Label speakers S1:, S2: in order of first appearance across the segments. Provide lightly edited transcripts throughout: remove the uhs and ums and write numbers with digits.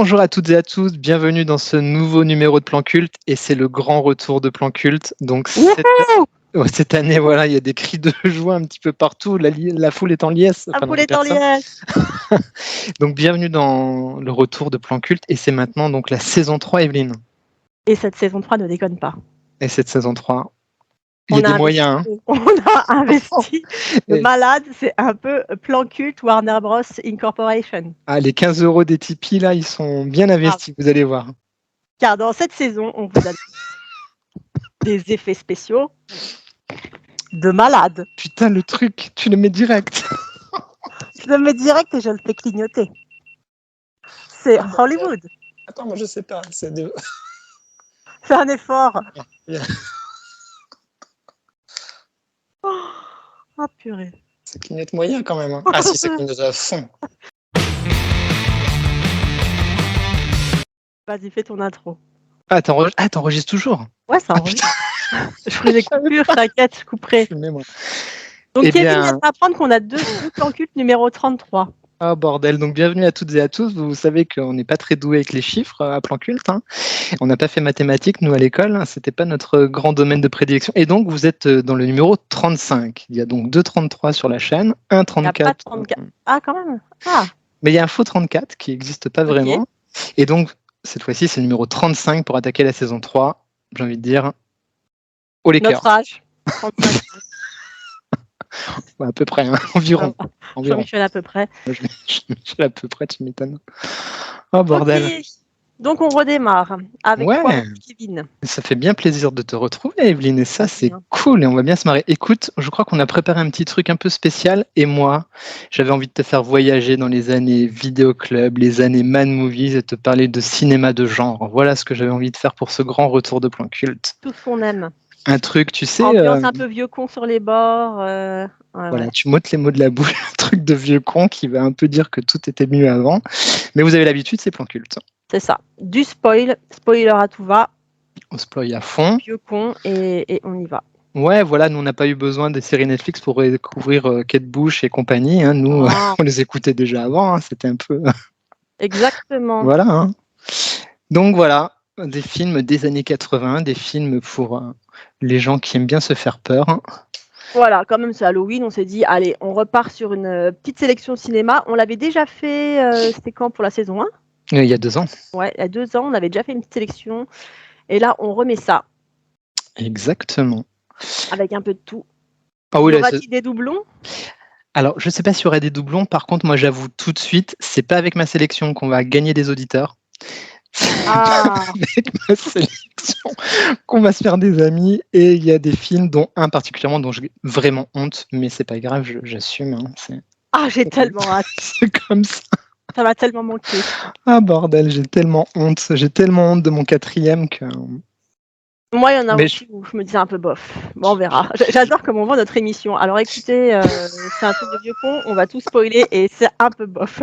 S1: Bonjour à toutes et à tous, bienvenue dans ce nouveau numéro de Plan Culte et c'est le grand retour de Plan Culte. Donc cette année, voilà, il y a des cris de joie un petit peu partout, la foule est en liesse.
S2: La foule est en liesse.
S1: Donc bienvenue dans le retour de Plan Culte et c'est maintenant donc la saison 3, Evelyne.
S2: Et cette saison 3 ne déconne pas.
S1: Et cette saison 3, il y a des moyens.
S2: On a investi de malade, c'est un peu Plan Culte Warner Bros. Incorporation.
S1: Ah, les 15 € des Tipeee, là, ils sont bien investis, vous allez voir.
S2: Car dans cette saison, on vous a des effets spéciaux de malade.
S1: Putain, le truc, tu le mets direct.
S2: Je le mets direct et je le fais clignoter. C'est Hollywood.
S1: Attends, moi je sais pas.
S2: Fais un effort. Oh purée.
S1: Ça clignote moyen quand même. Hein. Ah si, ça clignote à fond.
S2: Vas-y, fais ton intro.
S1: Ah, t'enregistres toujours?
S2: Ouais, ça enregistre. Je ferai des coupures, t'inquiète, je couperai. Donc, Kevin vient d'apprendre qu'on a deux Plans Cultes numéro 33.
S1: Ah, bordel. Donc, bienvenue à toutes et à tous. Vous savez qu'on n'est pas très doué avec les chiffres à Plan Culte. Hein. On n'a pas fait mathématiques, nous, à l'école. Hein. C'était pas notre grand domaine de prédilection. Et donc, vous êtes dans le numéro 35. Il y a donc 2 33 sur la chaîne, un 34. Il n'y a pas de
S2: 34. Ah, quand même. Ah.
S1: Mais il y a un faux 34 qui n'existe pas vraiment. Et donc, cette fois-ci, c'est le numéro 35 pour attaquer la saison 3. J'ai envie de dire, au les cœurs.
S2: Notre âge, 35.
S1: Ouais, à peu près, hein. Environ.
S2: Jean-Michel à peu près.
S1: Jean-Michel à peu près, tu m'étonnes. Oh, bordel.
S2: Okay. Donc, on redémarre avec Kevin.
S1: Ça fait bien plaisir de te retrouver, Evelyne, et ça, c'est cool, et on va bien se marrer. Écoute, je crois qu'on a préparé un petit truc un peu spécial, et moi, j'avais envie de te faire voyager dans les années Vidéoclub, les années Man Movies, et te parler de cinéma de genre. Voilà ce que j'avais envie de faire pour ce grand retour de Plan Culte.
S2: Tout ce qu'on aime.
S1: Un truc, tu sais...
S2: Ambiance un peu vieux con sur les bords.
S1: Voilà, tu m'ôtes les mots de la bouche, un truc de vieux con qui va un peu dire que tout était mieux avant. Mais vous avez l'habitude, c'est Plan Culte.
S2: C'est ça. Du spoiler à tout va.
S1: On spoil à fond.
S2: Vieux con et on y va.
S1: Ouais, voilà, nous on n'a pas eu besoin des séries Netflix pour découvrir Kate Bush et compagnie. Hein. Nous, on les écoutait déjà avant, hein. C'était un peu...
S2: Exactement.
S1: Voilà. Hein. Donc voilà, des films des années 80, des films pour les gens qui aiment bien se faire peur. Hein.
S2: Voilà, quand même c'est Halloween, on s'est dit, allez, on repart sur une petite sélection cinéma. On l'avait déjà fait, c'était quand pour la saison 1 ?
S1: Il y a 2 ans.
S2: Ouais, il y a 2 ans, on avait déjà fait une petite sélection. Et là, on remet ça.
S1: Exactement.
S2: Avec un peu de tout.
S1: Ah oui,
S2: y aura-t-il des doublons ?
S1: Alors, je ne sais pas s'il y aurait des doublons. Par contre, moi, j'avoue tout de suite, c'est pas avec ma sélection qu'on va gagner des auditeurs.
S2: Ah.
S1: Avec ma sélection qu'on va se faire des amis. Et il y a des films, dont un particulièrement dont j'ai vraiment honte, mais c'est pas grave, j'assume. Hein,
S2: j'ai tellement hâte.
S1: C'est comme ça.
S2: Ça m'a tellement manqué.
S1: Ah bordel, j'ai tellement honte. J'ai tellement honte de mon 4e que...
S2: Moi, il y en a aussi où je me disais un peu bof. Bon, on verra. J'adore comment on voit notre émission. Alors écoutez, c'est un truc de vieux con, on va tout spoiler et c'est un peu bof.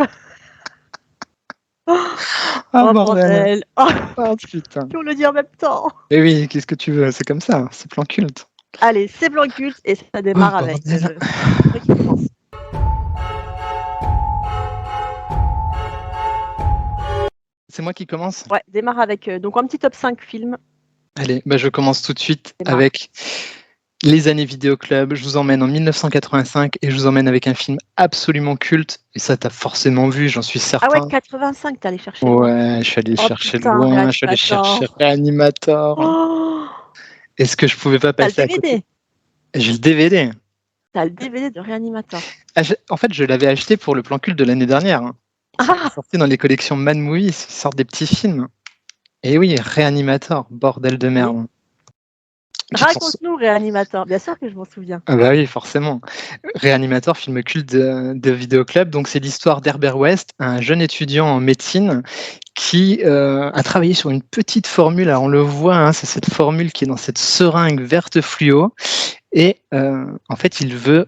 S1: Oh bordel.
S2: Oh
S1: putain.
S2: On le dit en même temps.
S1: Et oui, qu'est-ce que tu veux? C'est comme ça, c'est Plan Culte.
S2: Allez, c'est Plan Culte et ça démarre avec...
S1: C'est moi qui commence?
S2: Ouais, démarre avec donc un petit top 5 films.
S1: Allez, je commence tout de suite avec les années Vidéoclub. Je vous emmène en 1985 et je vous emmène avec un film absolument culte. Et ça, t'as forcément vu, j'en suis certain.
S2: Ah ouais, 85, t'es allé chercher.
S1: Ouais, je suis allé chercher loin. Je suis allé chercher Reanimator.
S2: Oh,
S1: est-ce que je pouvais pas passer à côté? J'ai le DVD.
S2: T'as le DVD de Reanimator.
S1: En fait, je l'avais acheté pour le Plan Culte de l'année dernière. Hein. Sorti dans les collections Man Movies, ils sortent des petits films. Et oui, Reanimator, bordel de merde.
S2: Raconte-nous Reanimator, bien sûr que je m'en souviens.
S1: Ah bah oui, forcément. Reanimator, film culte de Vidéoclub. Donc c'est l'histoire d'Herbert West, un jeune étudiant en médecine qui a travaillé sur une petite formule. Alors on le voit, hein, c'est cette formule qui est dans cette seringue verte fluo. Et en fait, il veut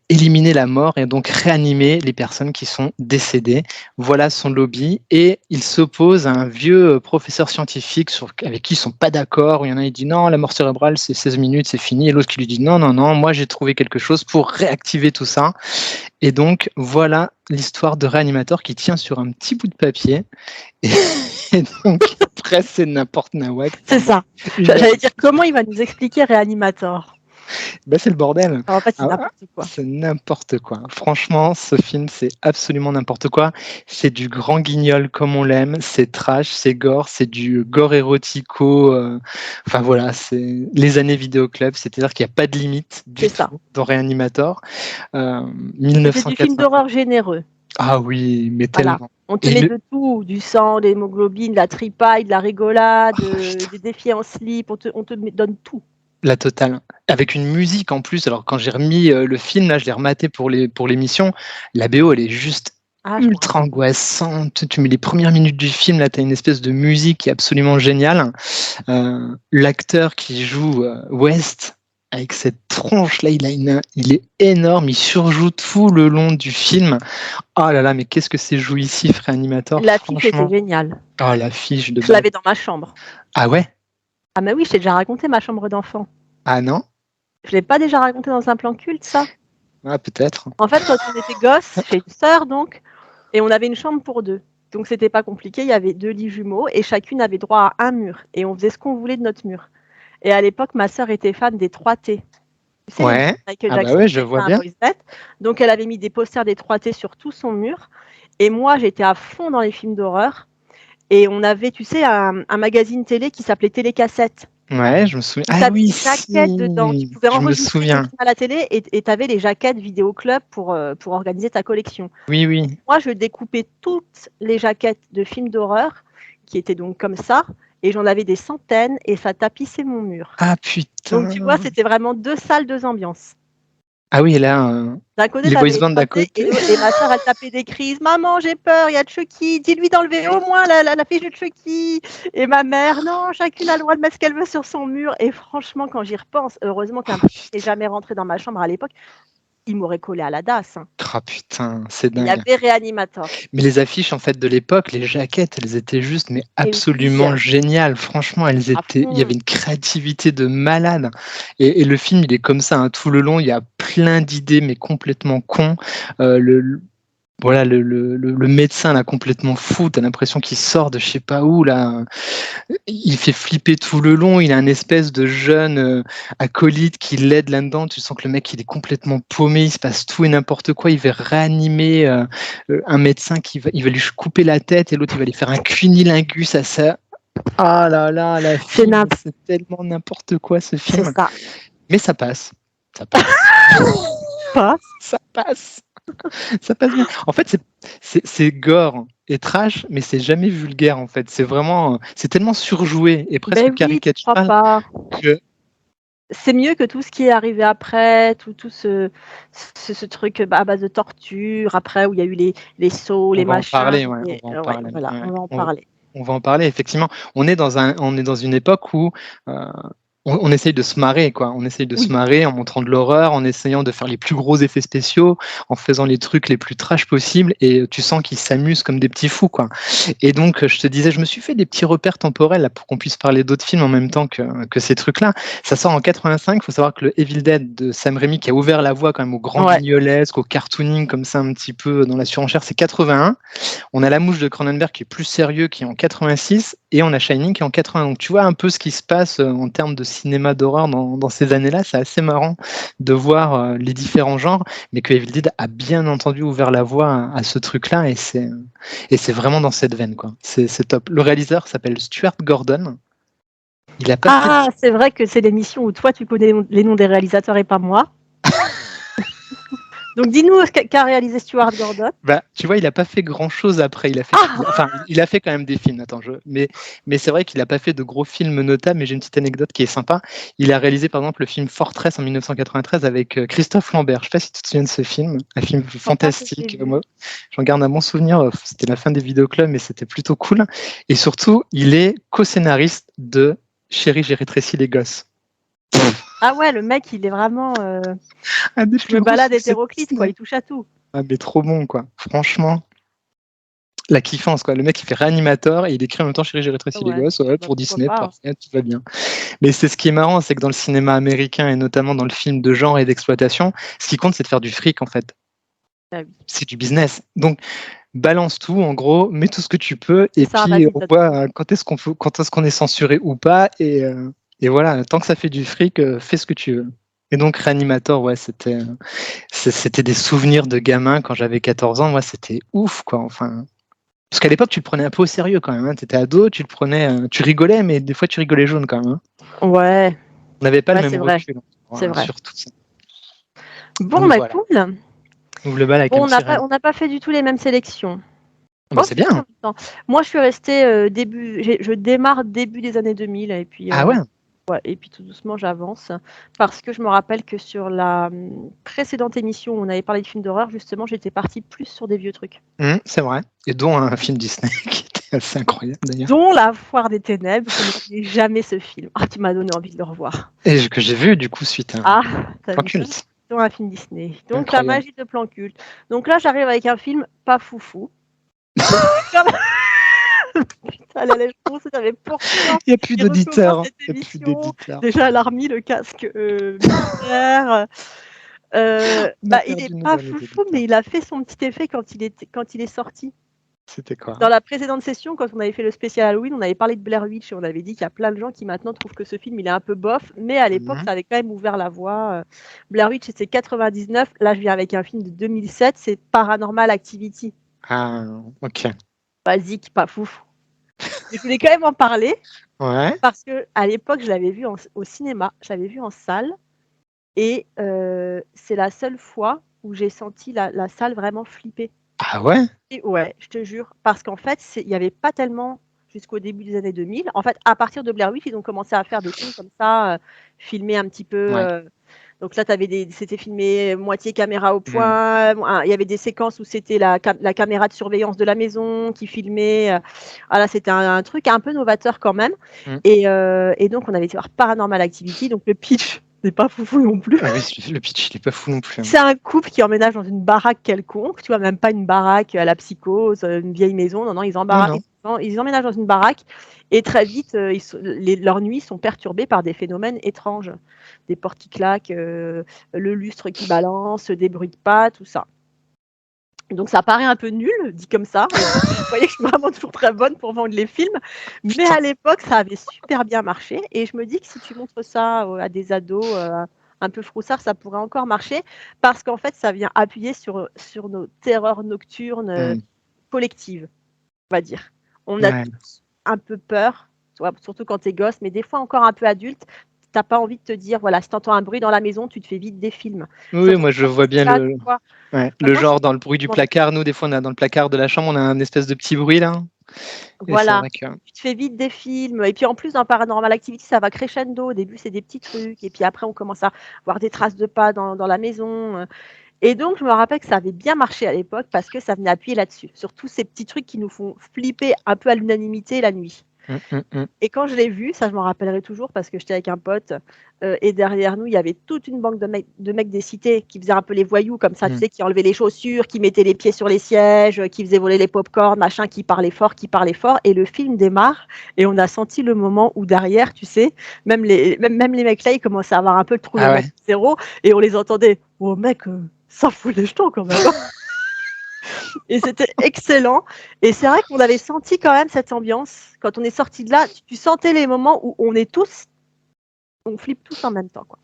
S1: éliminer la mort et donc réanimer les personnes qui sont décédées. Voilà son lobby. Et il s'oppose à un vieux professeur scientifique avec qui ils ne sont pas d'accord. Il y en a qui dit non, la mort cérébrale, c'est 16 minutes, c'est fini. Et l'autre qui lui dit non, moi j'ai trouvé quelque chose pour réactiver tout ça. Et donc, voilà l'histoire de Reanimator qui tient sur un petit bout de papier. Et donc, après, c'est n'importe nawak.
S2: C'est ça. J'allais dire, comment il va nous expliquer Reanimator?
S1: C'est le bordel.
S2: En fait, c'est n'importe quoi.
S1: C'est n'importe quoi. Franchement, ce film, c'est absolument n'importe quoi. C'est du grand guignol comme on l'aime. C'est trash, c'est gore, c'est du gore érotico. Enfin voilà, c'est les années vidéoclub. C'est-à-dire qu'il n'y a pas de limite du tout dans Reanimator.
S2: C'est du film d'horreur généreux.
S1: Ah oui, mais tellement.
S2: On te met de tout, du sang, de l'hémoglobine, de la tripaille, de la rigolade, des défis en slip, on te donne tout.
S1: La totale. Avec une musique en plus. Alors quand j'ai remis le film, là, je l'ai rematé pour l'émission, la BO, elle est juste ultra angoissante. Tu mets les premières minutes du film, là, tu as une espèce de musique qui est absolument géniale. L'acteur qui joue West, avec cette tronche là, il est énorme, il surjoue tout le long du film. Oh là là, mais qu'est-ce que c'est jouissif, Reanimator.
S2: L'affiche était géniale.
S1: Oh, l'affiche de.
S2: Je l'avais dans ma chambre.
S1: Ah ouais?
S2: Ah mais oui, je t'ai déjà raconté ma chambre d'enfant.
S1: Ah non?
S2: Je l'ai pas déjà raconté dans un plan culte, ça?
S1: Ah peut-être.
S2: En fait, quand on était gosse, j'ai une sœur donc, et on avait une chambre pour deux. Donc c'était pas compliqué, il y avait 2 lits jumeaux et chacune avait droit à un mur. Et on faisait ce qu'on voulait de notre mur. Et à l'époque, ma sœur était fan des 3T. Tu sais,
S1: ouais.
S2: Michael Jackson,
S1: ouais, je vois bien.
S2: Donc elle avait mis des posters des 3T sur tout son mur. Et moi, j'étais à fond dans les films d'horreur. Et on avait, tu sais, un magazine télé qui s'appelait Télécassette.
S1: Ouais, je me souviens.
S2: Ah oui, des jaquettes dedans. Tu pouvais enregistrer des films à la télé et tu avais les jaquettes vidéo club pour organiser ta collection.
S1: Oui, oui.
S2: Moi, je découpais toutes les jaquettes de films d'horreur qui étaient donc comme ça. Et j'en avais des centaines et ça tapissait mon mur.
S1: Ah putain.
S2: Donc tu vois, c'était vraiment 2 salles, 2 ambiances.
S1: Ah oui, là,
S2: d'un côté,
S1: les boys bands d'à côté.
S2: Et ma soeur, elle tapait des crises. Maman, j'ai peur, il y a Chucky. Dis-lui d'enlever au moins la fiche de Chucky. Et ma mère, non, chacune a le droit de mettre ce qu'elle veut sur son mur. Et franchement, quand j'y repense, heureusement qu'un n'est jamais rentré dans ma chambre à l'époque, il m'aurait collé à la DAS.
S1: Ah putain, c'est dingue.
S2: Il y avait Reanimator.
S1: Mais les affiches en fait de l'époque, les jaquettes, elles étaient juste mais absolument géniales. Franchement, il y avait une créativité de malade. Et le film, il est comme ça, hein, tout le long, il y a plein d'idées mais complètement cons. Voilà, le médecin là complètement fou, t'as l'impression qu'il sort de je sais pas où là. Il fait flipper tout le long, il a une espèce de jeune acolyte qui l'aide là-dedans, tu sens que le mec il est complètement paumé, il se passe tout et n'importe quoi, il va réanimer un médecin il va lui couper la tête et l'autre il va lui faire un cunilingus à ça. Ah là là, c'est tellement n'importe quoi ce film.
S2: C'est ça.
S1: Mais ça passe. Ça passe. Ça passe. Ça passe bien. En fait, c'est gore et trash, mais c'est jamais vulgaire en fait. C'est vraiment, c'est tellement surjoué et presque caricatural.
S2: C'est mieux que tout ce qui est arrivé après, tout ce truc à base de torture, après où il y a eu les sauts, les machins.
S1: On va en parler. On va en parler, effectivement. On est dans une époque où on essaye de se marrer, quoi. On essaye de se marrer en montrant de l'horreur, en essayant de faire les plus gros effets spéciaux, en faisant les trucs les plus trash possibles, et tu sens qu'ils s'amusent comme des petits fous, quoi. Et donc, je te disais, je me suis fait des petits repères temporels là, pour qu'on puisse parler d'autres films en même temps que ces trucs-là. Ça sort en 85. Il faut savoir que le Evil Dead de Sam Raimi, qui a ouvert la voie quand même au grand guignolesque, au cartooning comme ça un petit peu dans la surenchère, c'est 81. On a La Mouche de Cronenberg qui est plus sérieux, qui est en 86, et on a Shining qui est en 80. Donc tu vois un peu ce qui se passe en termes de cinéma d'horreur dans ces années-là. C'est assez marrant de voir les différents genres, mais que Evil Dead a bien entendu ouvert la voie à ce truc-là, et c'est vraiment dans cette veine, quoi. C'est top. Le réalisateur s'appelle Stuart Gordon. Il a pas fait...
S2: c'est vrai que c'est l'émission où toi tu connais les noms des réalisateurs et pas moi. Donc dis-nous qu'a réalisé Stuart Gordon.
S1: Bah, tu vois, il n'a pas fait grand-chose après. Il a fait quand même des films. Attends, mais c'est vrai qu'il n'a pas fait de gros films notables, mais j'ai une petite anecdote qui est sympa. Il a réalisé par exemple le film Fortress en 1993 avec Christophe Lambert. Je ne sais pas si tu te souviens de ce film, un film fantastique. Moi, j'en garde un bon souvenir. C'était la fin des vidéoclubs, mais c'était plutôt cool. Et surtout, il est co-scénariste de Chérie, j'ai rétréci les gosses.
S2: Ah ouais, le mec, il est vraiment.
S1: Un des
S2: Je
S1: plus
S2: me
S1: gros
S2: balade
S1: succès
S2: hétéroclite, quoi.
S1: Disney.
S2: Il touche à tout.
S1: Ah, mais trop bon, quoi. Franchement, la kiffance, quoi. Le mec, il fait réanimateur et il écrit en même temps Chérie, j'ai rétréci les
S2: Ouais.
S1: gosses. Ouais,
S2: Bah,
S1: pour
S2: pourquoi
S1: Disney,
S2: pas.
S1: parfait, tout va bien. Mais c'est ce qui est marrant, c'est que dans le cinéma américain et notamment dans le film de genre et d'exploitation, ce qui compte, c'est de faire du fric, en fait.
S2: Ah oui.
S1: C'est du business. Donc, balance tout, en gros, mets tout ce que tu peux,
S2: C'est
S1: et
S2: ça,
S1: puis
S2: vas-y,
S1: on
S2: donne tout.
S1: voit quand est-ce qu'on est censuré ou pas, et voilà, tant que ça fait du fric, fais ce que tu veux. Et donc, Reanimator, ouais, c'était des souvenirs de gamin quand j'avais 14 ans, moi, c'était ouf, quoi, enfin. Parce qu'à l'époque, tu le prenais un peu au sérieux quand même, hein. Tu étais ado, tu le prenais, tu rigolais, mais des fois, tu rigolais jaune quand même, hein.
S2: Ouais,
S1: On n'avait pas le
S2: ouais,
S1: même
S2: c'est vrai.
S1: recul,
S2: C'est vrai.
S1: sur tout ça.
S2: Bon,
S1: Donc
S2: bah
S1: voilà,
S2: cool.
S1: ouvre le bal avec
S2: Bon,
S1: un petit Reanimator.
S2: on n'a pas fait du tout les mêmes sélections.
S1: Bah,
S2: Bon,
S1: c'est
S2: si, en
S1: bien.
S2: même temps. Moi, je suis restée je démarre début des années 2000 et puis,
S1: Ah ouais.
S2: ouais, et puis tout doucement, j'avance. Parce que je me rappelle que sur la précédente émission où on avait parlé de films d'horreur, justement, j'étais partie plus sur des vieux trucs.
S1: C'est vrai. Et dont un film Disney qui était assez incroyable d'ailleurs.
S2: Dont La Foire des Ténèbres. Je n'oublierai jamais ce film. Ah, tu m'as donné envie de le revoir.
S1: Et que j'ai vu du coup suite à
S2: Ah, t'as
S1: Plan
S2: vu ça?
S1: Culte.
S2: Dont un film Disney. Donc, La
S1: Incroyable.
S2: magie de plan culte. Donc là, j'arrive avec un film pas foufou. Mais c'est quand même putain, la lèche rousse, mais pourquoi
S1: Il n'y a plus
S2: il recommence
S1: d'auditeurs.
S2: cette
S1: Il n'y a plus
S2: émission?
S1: d'éditeurs.
S2: Déjà, elle a remis le casque militaire.
S1: On a
S2: Il est
S1: perdu nos
S2: pas
S1: derniers
S2: foufou, mais
S1: auditeurs.
S2: il a fait son petit effet quand il est sorti.
S1: C'était quoi?
S2: Dans la précédente session, quand on avait fait le spécial Halloween, on avait parlé de Blair Witch et on avait dit qu'il y a plein de gens qui maintenant trouvent que ce film il est un peu bof, mais à l'époque ça avait quand même ouvert la voie. Blair Witch c'était 99, là je viens avec un film de 2007, c'est Paranormal Activity.
S1: Ah, ok.
S2: Basique, pas foufou. Mais je voulais quand même en parler
S1: Ouais.
S2: parce que à l'époque je l'avais vu au cinéma, je l'avais vu en salle et c'est la seule fois où j'ai senti la salle vraiment flipper.
S1: Ah ouais?
S2: Et ouais, je te jure, parce qu'en fait, il n'y avait pas tellement jusqu'au début des années 2000. En fait, à partir de Blair Witch, ils ont commencé à faire des films comme ça, filmés un petit peu.
S1: Ouais.
S2: Donc là, c'était filmé moitié caméra au
S1: Mm.
S2: point. Il y avait des séquences où c'était la caméra de surveillance de la maison qui filmait. Voilà, c'était un truc un peu novateur quand même.
S1: Mm.
S2: Et donc, on avait été voir Paranormal Activity. Donc, le pitch n'est pas foufou non plus.
S1: Ah oui, le pitch, il est pas fou non plus, hein.
S2: C'est un couple qui emménage dans une baraque quelconque, tu vois, même pas une baraque à la psychose, une vieille maison. Non, non, ils
S1: Non, non.
S2: emménagent dans une baraque et très vite, leurs nuits sont perturbées par des phénomènes étranges. Des portes qui claquent, le lustre qui balance, des bruits de pas, tout ça. Donc ça paraît un peu nul, dit comme ça. Vous voyez que je suis vraiment toujours très bonne pour vendre les films. Mais
S1: Putain.
S2: à l'époque, ça avait super bien marché. Et je me dis que si tu montres ça à des ados un peu froussards, ça pourrait encore marcher. Parce qu'en fait, ça vient appuyer sur nos terreurs nocturnes collectives, on va dire. On a
S1: Ouais.
S2: tous un peu peur, tu vois, surtout quand t'es gosse, mais des fois encore un peu adulte. T'as pas envie de te dire, voilà, si t'entends un bruit dans la maison, tu te fais vite des films.
S1: Oui,
S2: Surtout
S1: moi je
S2: quand
S1: vois
S2: c'est
S1: bien
S2: ça,
S1: le,
S2: tu vois.
S1: ouais, le
S2: Moi,
S1: genre dans le bruit du placard. Nous, des fois, on a dans le placard de la chambre, on a un espèce de petit bruit là. Et c'est
S2: voilà,
S1: vrai que.
S2: tu te fais vite des films. Et puis en plus, dans Paranormal Activity, ça va crescendo. Au début, c'est des petits trucs. Et puis après, on commence à voir des traces de pas dans la maison. Et donc, je me rappelle que ça avait bien marché à l'époque parce que ça venait appuyer là-dessus, sur tous ces petits trucs qui nous font flipper un peu à l'unanimité la nuit. Et quand je l'ai vu, ça je m'en rappellerai toujours parce que j'étais avec un pote et derrière nous, il y avait toute une banque de mecs des cités qui faisaient un peu les voyous comme ça, tu sais, qui enlevaient les chaussures, qui mettaient les pieds sur les sièges, qui faisaient voler les pop-corn, machin, qui parlaient fort. Et le film démarre et on a senti le moment où derrière, tu sais, même les mecs là, ils commençaient à avoir un peu le
S1: Ah ouais.
S2: trouvé zéro et on les entendait. Oh mec, ça fout les jetons quand même. Et c'était excellent. Et c'est vrai qu'on avait senti quand même cette ambiance. Quand on est sorti de là, tu sentais les moments où on flippe tous en même temps, quoi.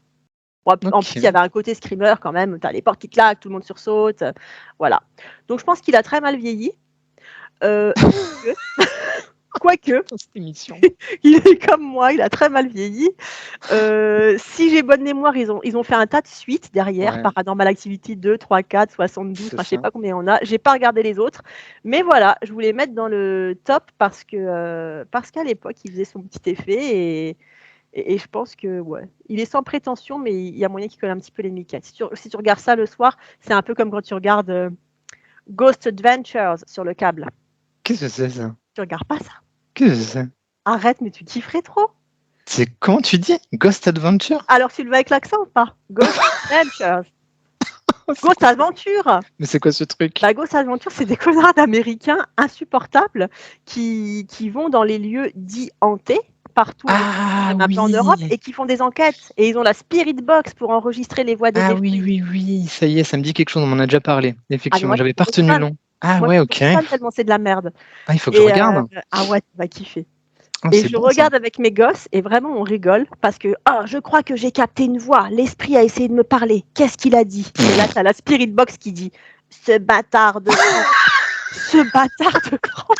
S2: Bon, en plus, il y avait un côté screamer quand même. Tu as les portes qui claquent, tout le monde sursaute. Voilà. Donc, je pense qu'il a très mal vieilli. Quoique,
S1: cette émission.
S2: il est comme moi, il a très mal vieilli. Si j'ai bonne mémoire, ils ont fait un tas de suites derrière,
S1: Ouais.
S2: Paranormal Activity 2, 3, 4, 72,
S1: C'est
S2: enfin, je sais
S1: ça.
S2: pas combien on a. J'ai pas regardé les autres, mais voilà, je voulais mettre dans le top parce qu'à l'époque, il faisait son petit effet et je pense que ouais, il est sans prétention, mais il y a moyen qu'il colle un petit peu les miquettes. Si tu regardes ça le soir, c'est un peu comme quand tu regardes Ghost Adventures sur le câble.
S1: Qu'est-ce que c'est ça?
S2: Tu regardes pas ça.
S1: Qu'est-ce que c'est?
S2: Arrête, mais tu kifferais trop.
S1: Comment tu dis? Ghost Adventure?
S2: Alors, tu le veux avec l'accent ou pas? Ghost Adventures. Ghost Adventure.
S1: Mais c'est quoi ce truc?
S2: Bah, Ghost Adventure, c'est des connards d'Américains insupportables qui vont dans les lieux dits hantés partout un peu en Europe et qui font des enquêtes. Et ils ont la Spirit Box pour enregistrer les voix des
S1: Ah
S2: défunts.
S1: oui, ça y est, ça me dit quelque chose, on m'en a déjà parlé. Effectivement,
S2: moi,
S1: j'avais pas retenu le nom. Ah
S2: moi,
S1: ouais,
S2: je
S1: ok.
S2: suis fan tellement c'est de la merde.
S1: Ah, il faut que je regarde.
S2: Ah ouais, tu vas kiffer.
S1: Oh,
S2: Et
S1: c'est
S2: je
S1: bon,
S2: regarde avec mes gosses et vraiment on rigole parce que je crois que j'ai capté une voix. L'esprit a essayé de me parler. Qu'est-ce qu'il a dit? Et là, t'as la Spirit Box qui dit ce bâtard de Franck. Ce bâtard de Franck.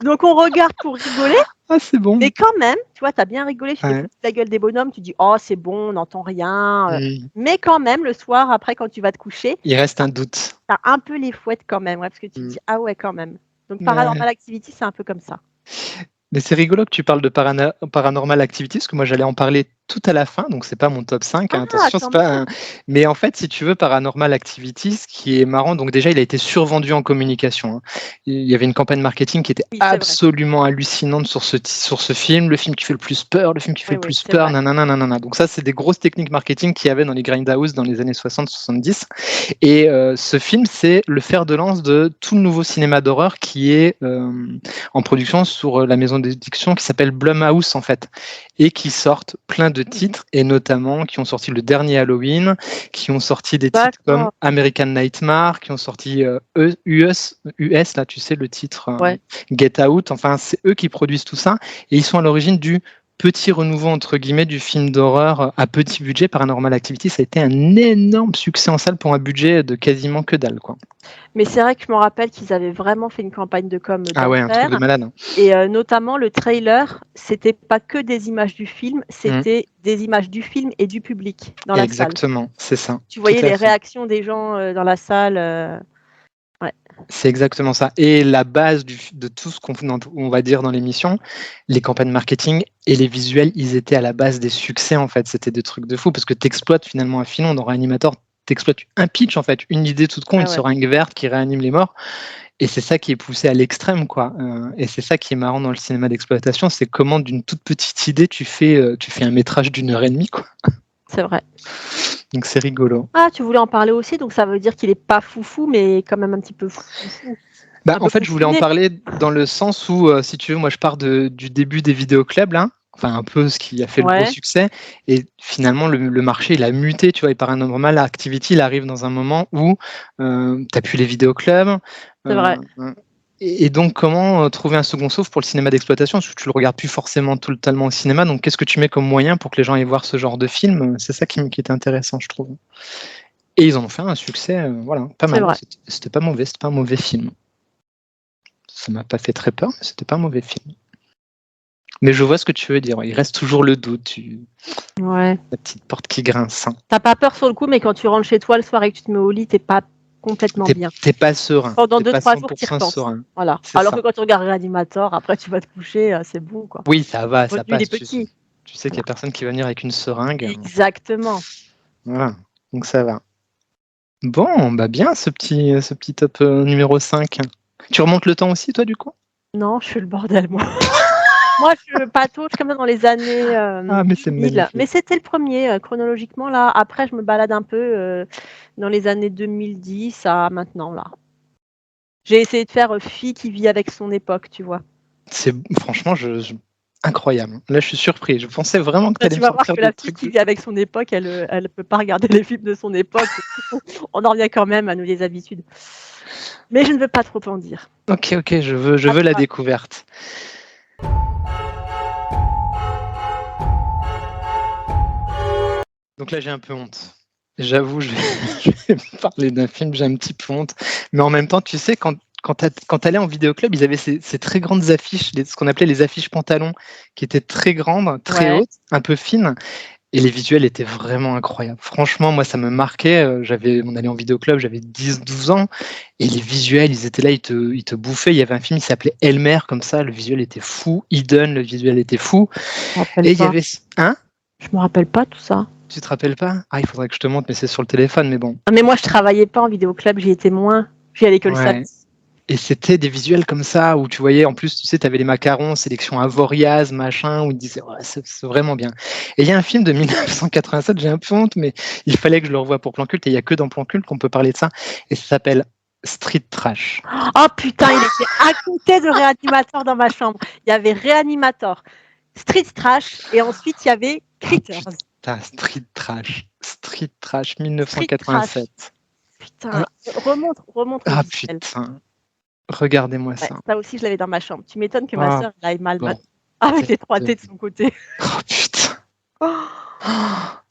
S2: Donc on regarde pour rigoler.
S1: Ah, c'est bon.
S2: Mais quand même, tu vois, t'as bien rigolé, tu
S1: Ouais.
S2: fais la gueule des bonhommes, tu dis oh c'est bon, on n'entend rien.
S1: Oui.
S2: Mais quand même, le soir, après, quand tu vas te coucher,
S1: Il reste un doute.
S2: t'as un peu les fouettes quand même, ouais, parce que tu te dis ah ouais quand même. Donc Paranormal Activity, c'est un peu comme ça.
S1: Mais c'est rigolo que tu parles de Paranormal Activity, parce que moi j'allais en parler tout à la fin, donc c'est pas mon top 5, hein, attention, c'est pas mais en fait, si tu veux, Paranormal Activity, ce qui est marrant, donc déjà il a été survendu en communication. Hein. Il y avait une campagne marketing qui était absolument hallucinante sur ce film, le film qui fait le plus peur, le film qui fait le plus peur, nanana. Donc ça, c'est des grosses techniques marketing qu'il y avait dans les Grindhouse dans les années 60-70. Et ce film, c'est le fer de lance de tout le nouveau cinéma d'horreur qui est en production sur la maison d'édition qui s'appelle Blumhouse en fait, et qui sortent plein de titres, et notamment qui ont sorti le dernier Halloween, qui ont sorti des titres comme American Nightmare, qui ont sorti US, là tu sais le titre Get Out, enfin c'est eux qui produisent tout ça, et ils sont à l'origine du petit renouveau entre guillemets du film d'horreur à petit budget. Paranormal Activity, ça a été un énorme succès en salle pour un budget de quasiment que dalle, quoi.
S2: Mais c'est vrai que je me rappelle qu'ils avaient vraiment fait une campagne de com.
S1: Ah ouais, un truc de malade. Hein.
S2: Et notamment le trailer, c'était pas que des images du film, c'était des images du film et du public dans la salle.
S1: Exactement, c'est ça.
S2: Tu voyais les réactions des gens dans la salle. Ouais.
S1: C'est exactement ça. Et la base de tout ce qu'on va dire dans l'émission, les campagnes marketing et les visuels, ils étaient à la base des succès en fait. C'était des trucs de fou parce que tu exploites finalement un filon dans Reanimator, tu exploites un pitch en fait, une idée toute con, une seringue verte qui réanime les morts. Et c'est ça qui est poussé à l'extrême, quoi. Et c'est ça qui est marrant dans le cinéma d'exploitation, c'est comment d'une toute petite idée tu fais un métrage d'1h30, quoi.
S2: C'est vrai.
S1: Donc c'est rigolo.
S2: Ah, tu voulais en parler aussi, donc ça veut dire qu'il est pas foufou, mais quand même un petit peu foufou.
S1: En fait, je voulais en parler dans le sens où, si tu veux, moi je pars du début des vidéoclubs, là. Enfin, un peu ce qui a fait le gros succès. Et finalement, le marché, il a muté, tu vois. Et Paranormal Activity, il arrive dans un moment où tu n'as plus les vidéoclubs.
S2: C'est vrai.
S1: Et donc, comment trouver un second souffle pour le cinéma d'exploitation? Parce que tu le regardes plus forcément totalement au cinéma. Donc, qu'est-ce que tu mets comme moyen pour que les gens aillent voir ce genre de film? C'est ça qui était intéressant, je trouve. Et ils en ont fait un succès, voilà, pas mal. C'était pas mauvais, c'était pas un mauvais film. Ça m'a pas fait très peur, mais c'était pas un mauvais film. Mais je vois ce que tu veux dire. Il reste toujours le doute. La petite porte qui grince. Hein.
S2: T'as pas peur sur le coup, mais quand tu rentres chez toi le soir et que tu te mets au lit, t'es pas complètement bien.
S1: T'es pas serein.
S2: Pendant 2-3 jours, tu y repenses. Voilà. Alors que quand tu regardes Reanimator, après tu vas te coucher, c'est bon, quoi.
S1: Oui, ça va, ça passe.
S2: Tu
S1: sais qu'il y a personne qui va venir avec une seringue.
S2: Exactement.
S1: Voilà. Donc ça va. Bon, bah bien ce petit top numéro 5. Tu remontes le temps aussi, toi, du coup?
S2: Non, je fais le bordel, moi. Moi, je patauge comme ça dans les années 2000. Mais c'était le premier, chronologiquement. Là. Après, je me balade un peu dans les années 2010 à maintenant. Là. J'ai essayé de faire fille qui vit avec son époque, tu vois.
S1: C'est franchement, incroyable. Là, je suis surpris. Je pensais vraiment que tu allais me sortir
S2: que la fille qui vit avec son époque, elle ne peut pas regarder les films de son époque. On en revient quand même à nos vieilles habitudes. Mais je ne veux pas trop en dire.
S1: Ok, je veux la découverte. Donc là, j'ai un peu honte. J'avoue, je vais parler d'un film, j'ai un petit peu honte. Mais en même temps, tu sais, quand tu allais en vidéoclub, ils avaient ces très grandes affiches, ce qu'on appelait les affiches pantalons, qui étaient très grandes, très hautes, un peu fines. Et les visuels étaient vraiment incroyables. Franchement, moi, ça me marquait. On allait en vidéoclub, j'avais 10-12 ans. Et les visuels, ils étaient là, ils te bouffaient. Il y avait un film qui s'appelait Elmer, comme ça. Le visuel était fou. Eden, le visuel était fou.
S2: Et il y avait... Je me rappelle pas tout ça.
S1: Tu te rappelles pas? Ah, il faudrait que je te montre, mais c'est sur le téléphone, mais bon.
S2: Mais moi, je travaillais pas en vidéoclub, j'y étais moins. J'y allais que le samedi.
S1: Et c'était des visuels comme ça, où tu voyais, en plus, tu sais, tu avais les macarons, sélection Avoriaz, machin, où ils disaient, ouais, c'est vraiment bien. Et il y a un film de 1987, j'ai un peu honte, mais il fallait que je le revoie pour Plan Culte, et il n'y a que dans Plan Culte qu'on peut parler de ça, et ça s'appelle Street Trash.
S2: Oh putain, il était à côté de Réanimator dans ma chambre. Il y avait Réanimator, Street Trash, et ensuite il y avait Critters.
S1: Oh, putain, Street Trash,
S2: Street
S1: 1987.
S2: Trash. Putain, remonte.
S1: Ah
S2: le visuel.
S1: putain, regardez-moi
S2: Ouais,
S1: ça.
S2: ça aussi, je l'avais dans ma chambre. Tu m'étonnes que ma sœur aille mal
S1: bon.
S2: avec les 3T de son côté.
S1: Oh putain.
S2: Oh.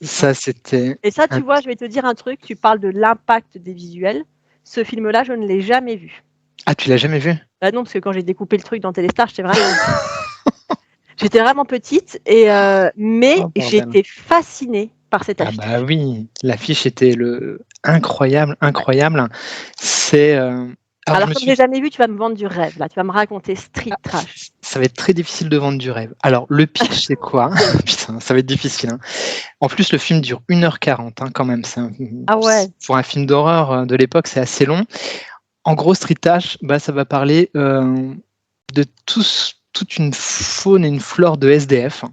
S1: Ça, c'était.
S2: Et ça, tu vois, je vais te dire un truc. Tu parles de l'impact des visuels. Ce film-là, je ne l'ai jamais vu.
S1: Ah, tu l'as jamais vu?
S2: Bah non, parce que quand j'ai découpé le truc dans Téléstar, j'étais vraiment petite. Mais j'étais fascinée par cette affiche.
S1: Ah bah oui, l'affiche était incroyable. C'est.
S2: Alors comme je l'ai jamais vu, tu vas me vendre du rêve. Là, tu vas me raconter Street Trash.
S1: Ça va être très difficile de vendre du rêve. Alors, le pitch, c'est quoi? Putain, ça va être difficile. Hein. En plus, le film dure 1h40 quand même.
S2: Ah ouais.
S1: Pour un film d'horreur de l'époque, c'est assez long. En gros, Street Trash, ça va parler de toute une faune et une flore de SDF.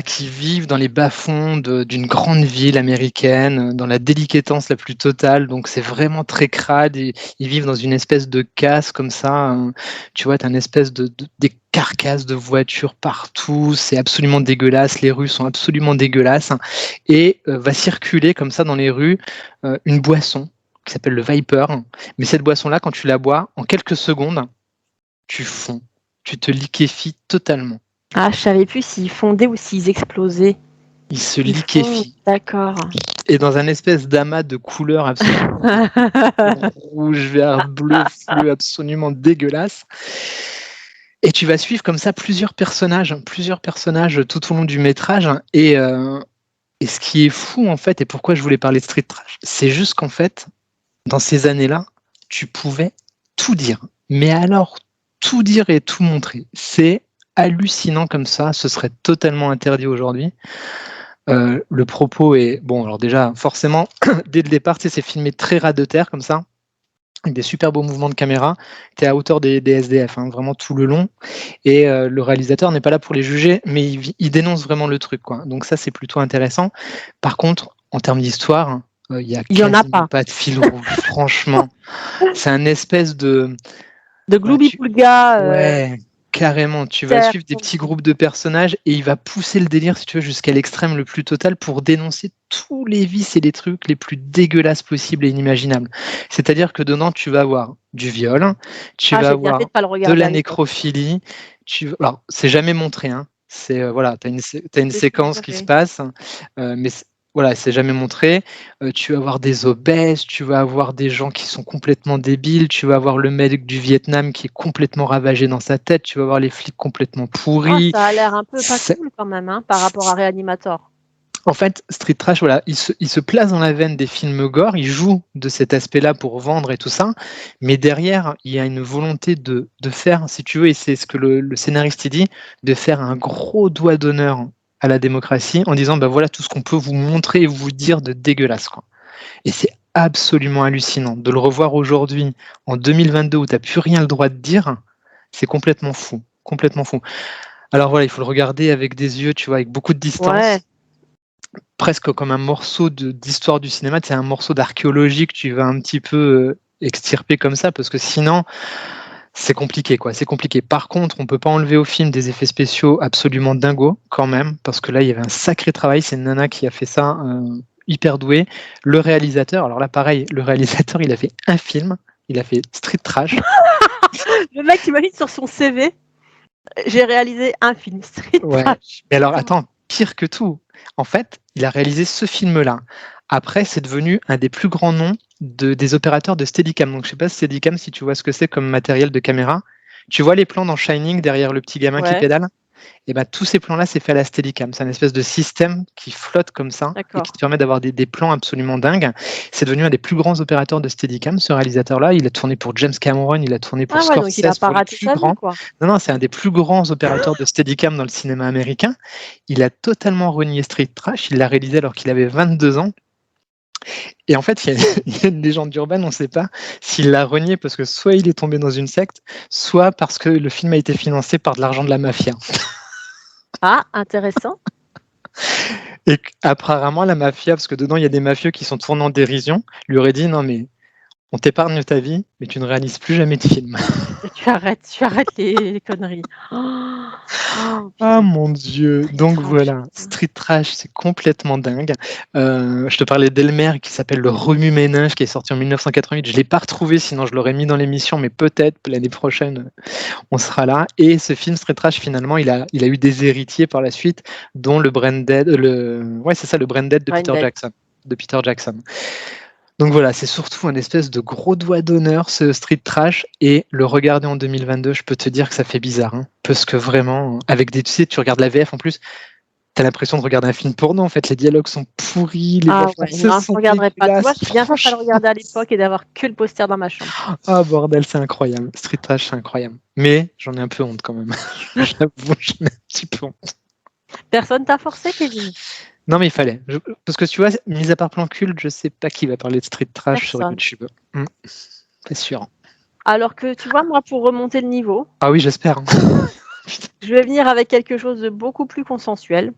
S1: Qui vivent dans les bas-fonds d'une grande ville américaine, dans la déliquescence la plus totale. Donc c'est vraiment très crade. Ils vivent dans une espèce de casse comme ça. Tu vois, t'as une espèce des carcasses de voitures partout. C'est absolument dégueulasse. Les rues sont absolument dégueulasses. Et va circuler comme ça dans les rues une boisson qui s'appelle le Viper. Mais cette boisson-là, quand tu la bois, en quelques secondes, tu fonds. Tu te liquéfies totalement.
S2: Ah, je savais plus s'ils fondaient ou s'ils explosaient.
S1: Ils se liquéfient.
S2: D'accord.
S1: Et dans un espèce d'amas de couleurs absolument rouge, vert, bleu, fleu, absolument dégueulasse. Et tu vas suivre comme ça plusieurs personnages tout au long du métrage. Et ce qui est fou, en fait, et pourquoi je voulais parler de Street Trash, c'est juste qu'en fait, dans ces années-là, tu pouvais tout dire. Mais alors, tout dire et tout montrer. C'est hallucinant comme ça, ce serait totalement interdit aujourd'hui. Le propos est... Bon, alors déjà, forcément, dès le départ, c'est filmé très ras de terre, comme ça, avec des super beaux mouvements de caméra. Tu es à hauteur des SDF, vraiment tout le long. Et le réalisateur n'est pas là pour les juger, mais il dénonce vraiment le truc, quoi. Donc ça, c'est plutôt intéressant. Par contre, en termes d'histoire, il y en a pas de fil rouge, franchement. C'est un espèce de
S2: Glooby-Boulga.
S1: Ouais. Carrément, tu vas suivre des petits groupes de personnages et il va pousser le délire, si tu veux, jusqu'à l'extrême le plus total pour dénoncer tous les vices et les trucs les plus dégueulasses possibles et inimaginables. C'est-à-dire que dedans, tu vas avoir du viol, tu vas avoir de la nécrophilie. Alors, c'est jamais montré, hein. C'est t'as une séquence qui se passe, mais voilà, c'est jamais montré. Tu vas avoir des obèses, tu vas avoir des gens qui sont complètement débiles, tu vas avoir le mec du Vietnam qui est complètement ravagé dans sa tête, tu vas avoir les flics complètement pourris.
S2: Ça a l'air un peu pas cool quand même, par rapport à Réanimator.
S1: En fait, Street Trash, il se place dans la veine des films gore, il joue de cet aspect-là pour vendre et tout ça, mais derrière, il y a une volonté de faire, si tu veux, et c'est ce que le scénariste dit, de faire un gros doigt d'honneur à la démocratie en disant voilà tout ce qu'on peut vous montrer et vous dire de dégueulasse, quoi. Et c'est absolument hallucinant de le revoir aujourd'hui en 2022 où tu n'as plus rien le droit de dire. C'est complètement fou. Alors voilà, il faut le regarder avec des yeux, tu vois, avec beaucoup de distance, presque comme un morceau d'histoire du cinéma. C'est un morceau d'archéologie que tu vas un petit peu extirper comme ça, parce que sinon c'est compliqué, quoi. C'est compliqué. Par contre, on peut pas enlever au film des effets spéciaux absolument dingos, quand même, parce que là, il y avait un sacré travail. C'est une nana qui a fait ça, hyper douée. Le réalisateur, alors là, pareil, le réalisateur, il a fait un film. Il a fait Street Trash.
S2: Le mec qui m'a mis sur son CV, j'ai réalisé un film, Street Trash.
S1: Mais alors, attends, pire que tout. En fait, il a réalisé ce film-là. Après, c'est devenu un des plus grands noms des opérateurs de Steadicam. Donc, je sais pas Steadicam, si tu vois ce que c'est comme matériel de caméra. Tu vois les plans dans Shining derrière le petit gamin qui pédale? Et tous ces plans-là, c'est fait à la Steadicam. C'est un espèce de système qui flotte comme ça et qui te permet d'avoir des plans absolument dingues. C'est devenu un des plus grands opérateurs de Steadicam, ce réalisateur-là. Il a tourné pour James Cameron, il a tourné pour Scorsese.
S2: Donc il a pas raté sa vie, quoi.
S1: Non, c'est un des plus grands opérateurs de Steadicam dans le cinéma américain. Il a totalement renié Street Trash. Il l'a réalisé alors qu'il avait 22 ans. Et en fait, il y a une légende urbaine, on ne sait pas s'il l'a renié parce que soit il est tombé dans une secte, soit parce que le film a été financé par de l'argent de la mafia.
S2: Ah, intéressant.
S1: Et apparemment, la mafia, parce que dedans, il y a des mafieux qui sont tournés en dérision, lui aurait dit non, mais on t'épargne ta vie, mais tu ne réalises plus jamais de film.
S2: Et tu arrêtes les conneries. Oh,
S1: Ah
S2: putain,
S1: mon Dieu.
S2: très
S1: Donc
S2: trash.
S1: voilà, Street Trash, c'est complètement dingue. Je te parlais d'Elmer qui s'appelle Le Remue-Ménage, qui est sorti en 1988. Je ne l'ai pas retrouvé, sinon je l'aurais mis dans l'émission, mais peut-être l'année prochaine, on sera là. Et ce film Street Trash, finalement, il a eu des héritiers par la suite, dont le Braindead, ouais, c'est ça, le Braindead de Peter
S2: Braindead.
S1: Jackson. Donc voilà, c'est surtout un espèce de gros doigt d'honneur, ce Street Trash, et le regarder en 2022, je peux te dire que ça fait bizarre, hein, parce que vraiment, avec tu sais, tu regardes la VF en plus, t'as l'impression de regarder un film porno, en fait, les dialogues sont pourris, les voix
S2: Ouais,
S1: françaises
S2: non, je
S1: sont
S2: ne regarderai pas. Tu vois,
S1: dégueulasses,
S2: je suis bien fait de
S1: franchement.
S2: le regarder à l'époque et d'avoir que le poster dans ma chambre.
S1: Ah bordel, c'est incroyable, Street Trash, c'est incroyable. Mais j'en ai un peu honte quand même, j'avoue, j'en ai un petit peu honte.
S2: Personne t'a forcé, Kevin?
S1: Non mais il fallait, parce que tu vois, mis à part Plan Culte, je sais pas qui va parler de Street Trash sur
S2: Personne.
S1: YouTube. C'est sûr.
S2: Alors que, tu vois, moi, pour remonter le niveau,
S1: Ah oui, j'espère.
S2: je vais venir avec quelque chose de beaucoup plus consensuel.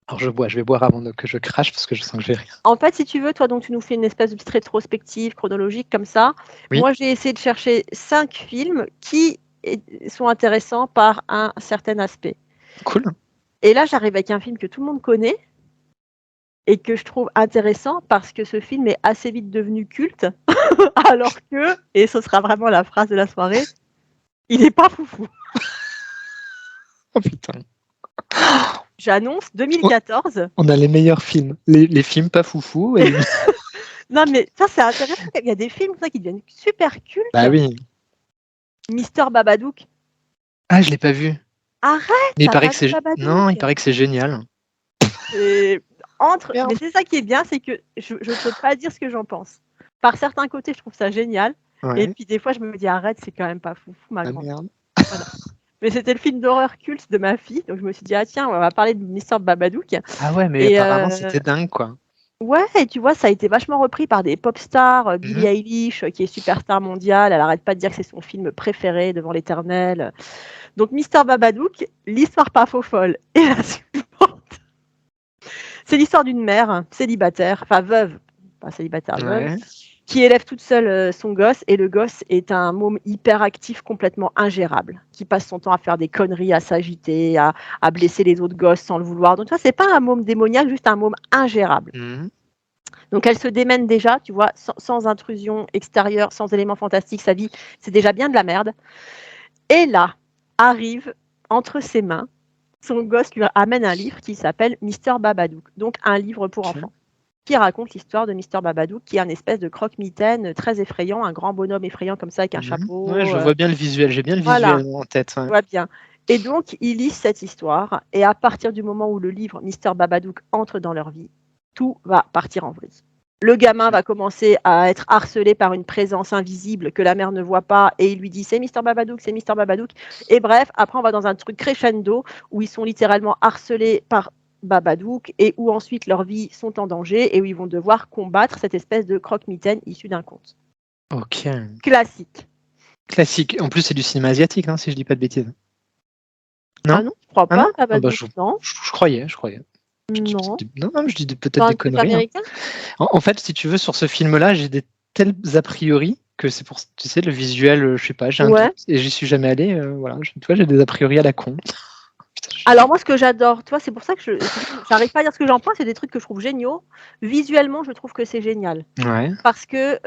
S1: Alors je vais boire avant que je crache parce que je sens que j'ai rien.
S2: En fait, si tu veux, toi, donc tu nous fais une espèce de petite rétrospective chronologique comme ça.
S1: Oui.
S2: Moi, j'ai essayé de chercher 5 films qui sont intéressants par un certain aspect.
S1: Cool.
S2: Et là, j'arrive avec un film que tout le monde connaît et que je trouve intéressant parce que ce film est assez vite devenu culte, alors que, et ce sera vraiment la phrase de la soirée, il n'est pas foufou.
S1: Oh putain.
S2: J'annonce 2014.
S1: On a les meilleurs films. Les films pas foufou. Et...
S2: Non, mais ça, c'est intéressant. Il y a des films ça, qui deviennent super cultes.
S1: Bah oui.
S2: Mister Babadook.
S1: Ah, je l'ai pas vu.
S2: Arrête.
S1: Mais il paraît que
S2: c'est
S1: non, il paraît que c'est génial.
S2: Mais
S1: Merde.
S2: c'est ça qui est bien, c'est que je ne peux pas dire ce que j'en pense. Par certains côtés, je trouve ça génial.
S1: Ouais.
S2: Et puis des fois, je me dis arrête, c'est quand même pas foufou, ma grande.
S1: Merde.
S2: Voilà. Mais c'était le film d'horreur culte de ma fille, donc je me suis dit ah tiens, on va parler de Mister Babadook.
S1: Ah ouais, mais apparemment c'était dingue quoi.
S2: Ouais, et tu vois, ça a été vachement repris par des pop stars, Billie Eilish, qui est superstar mondiale, elle arrête pas de dire que c'est son film préféré devant l'éternel. Donc Mister Babadook, l'histoire pas faux folle et la suivante. C'est l'histoire d'une mère célibataire, enfin veuve, pas célibataire, veuve, qui élève toute seule son gosse, et le gosse est un môme hyperactif, complètement ingérable, qui passe son temps à faire des conneries, à s'agiter, à blesser les autres gosses sans le vouloir. Donc, tu vois, c'est pas un môme démoniaque, juste un môme ingérable. Donc, elle se démène déjà, tu vois, sans intrusion extérieure, sans éléments fantastiques, sa vie, c'est déjà bien de la merde. Et là, arrive entre ses mains, son gosse lui amène un livre qui s'appelle Mister Babadook, donc un livre pour enfants, qui raconte l'histoire de Mister Babadook, qui est un espèce de croque-mitaine très effrayant, un grand bonhomme effrayant comme ça avec un chapeau.
S1: Ouais, je vois bien le visuel, j'ai bien le visuel en tête. Ouais.
S2: Je vois bien. Et donc, ils lisent cette histoire, et à partir du moment où le livre Mister Babadook entre dans leur vie, tout va partir en vrille. Le gamin va commencer à être harcelé par une présence invisible que la mère ne voit pas, et il lui dit c'est Mister Babadook, c'est Mister Babadook. Et bref, après on va dans un truc crescendo où ils sont littéralement harcelés par Babadook et où ensuite leurs vies sont en danger et où ils vont devoir combattre cette espèce de croque-mitaine issue d'un conte.
S1: Ok.
S2: Classique.
S1: Classique. En plus, c'est du cinéma asiatique, hein, si je dis pas de bêtises. Non,
S2: ah non, je crois pas. Babadook, non.
S1: Je croyais.
S2: Non.
S1: Non, je dis peut-être des conneries.
S2: Américain
S1: en fait, si tu veux, sur ce film-là, j'ai des tels a priori que c'est pour, tu sais, le visuel, je sais pas, j'ai un doute et j'y suis jamais allé. Voilà, tu vois, j'ai des a priori à la con.
S2: Alors moi, ce que j'adore, tu vois, c'est pour ça que je n'arrive pas à dire ce que j'en pense, c'est des trucs que je trouve géniaux. Visuellement, je trouve que c'est génial.
S1: Ouais.
S2: Parce que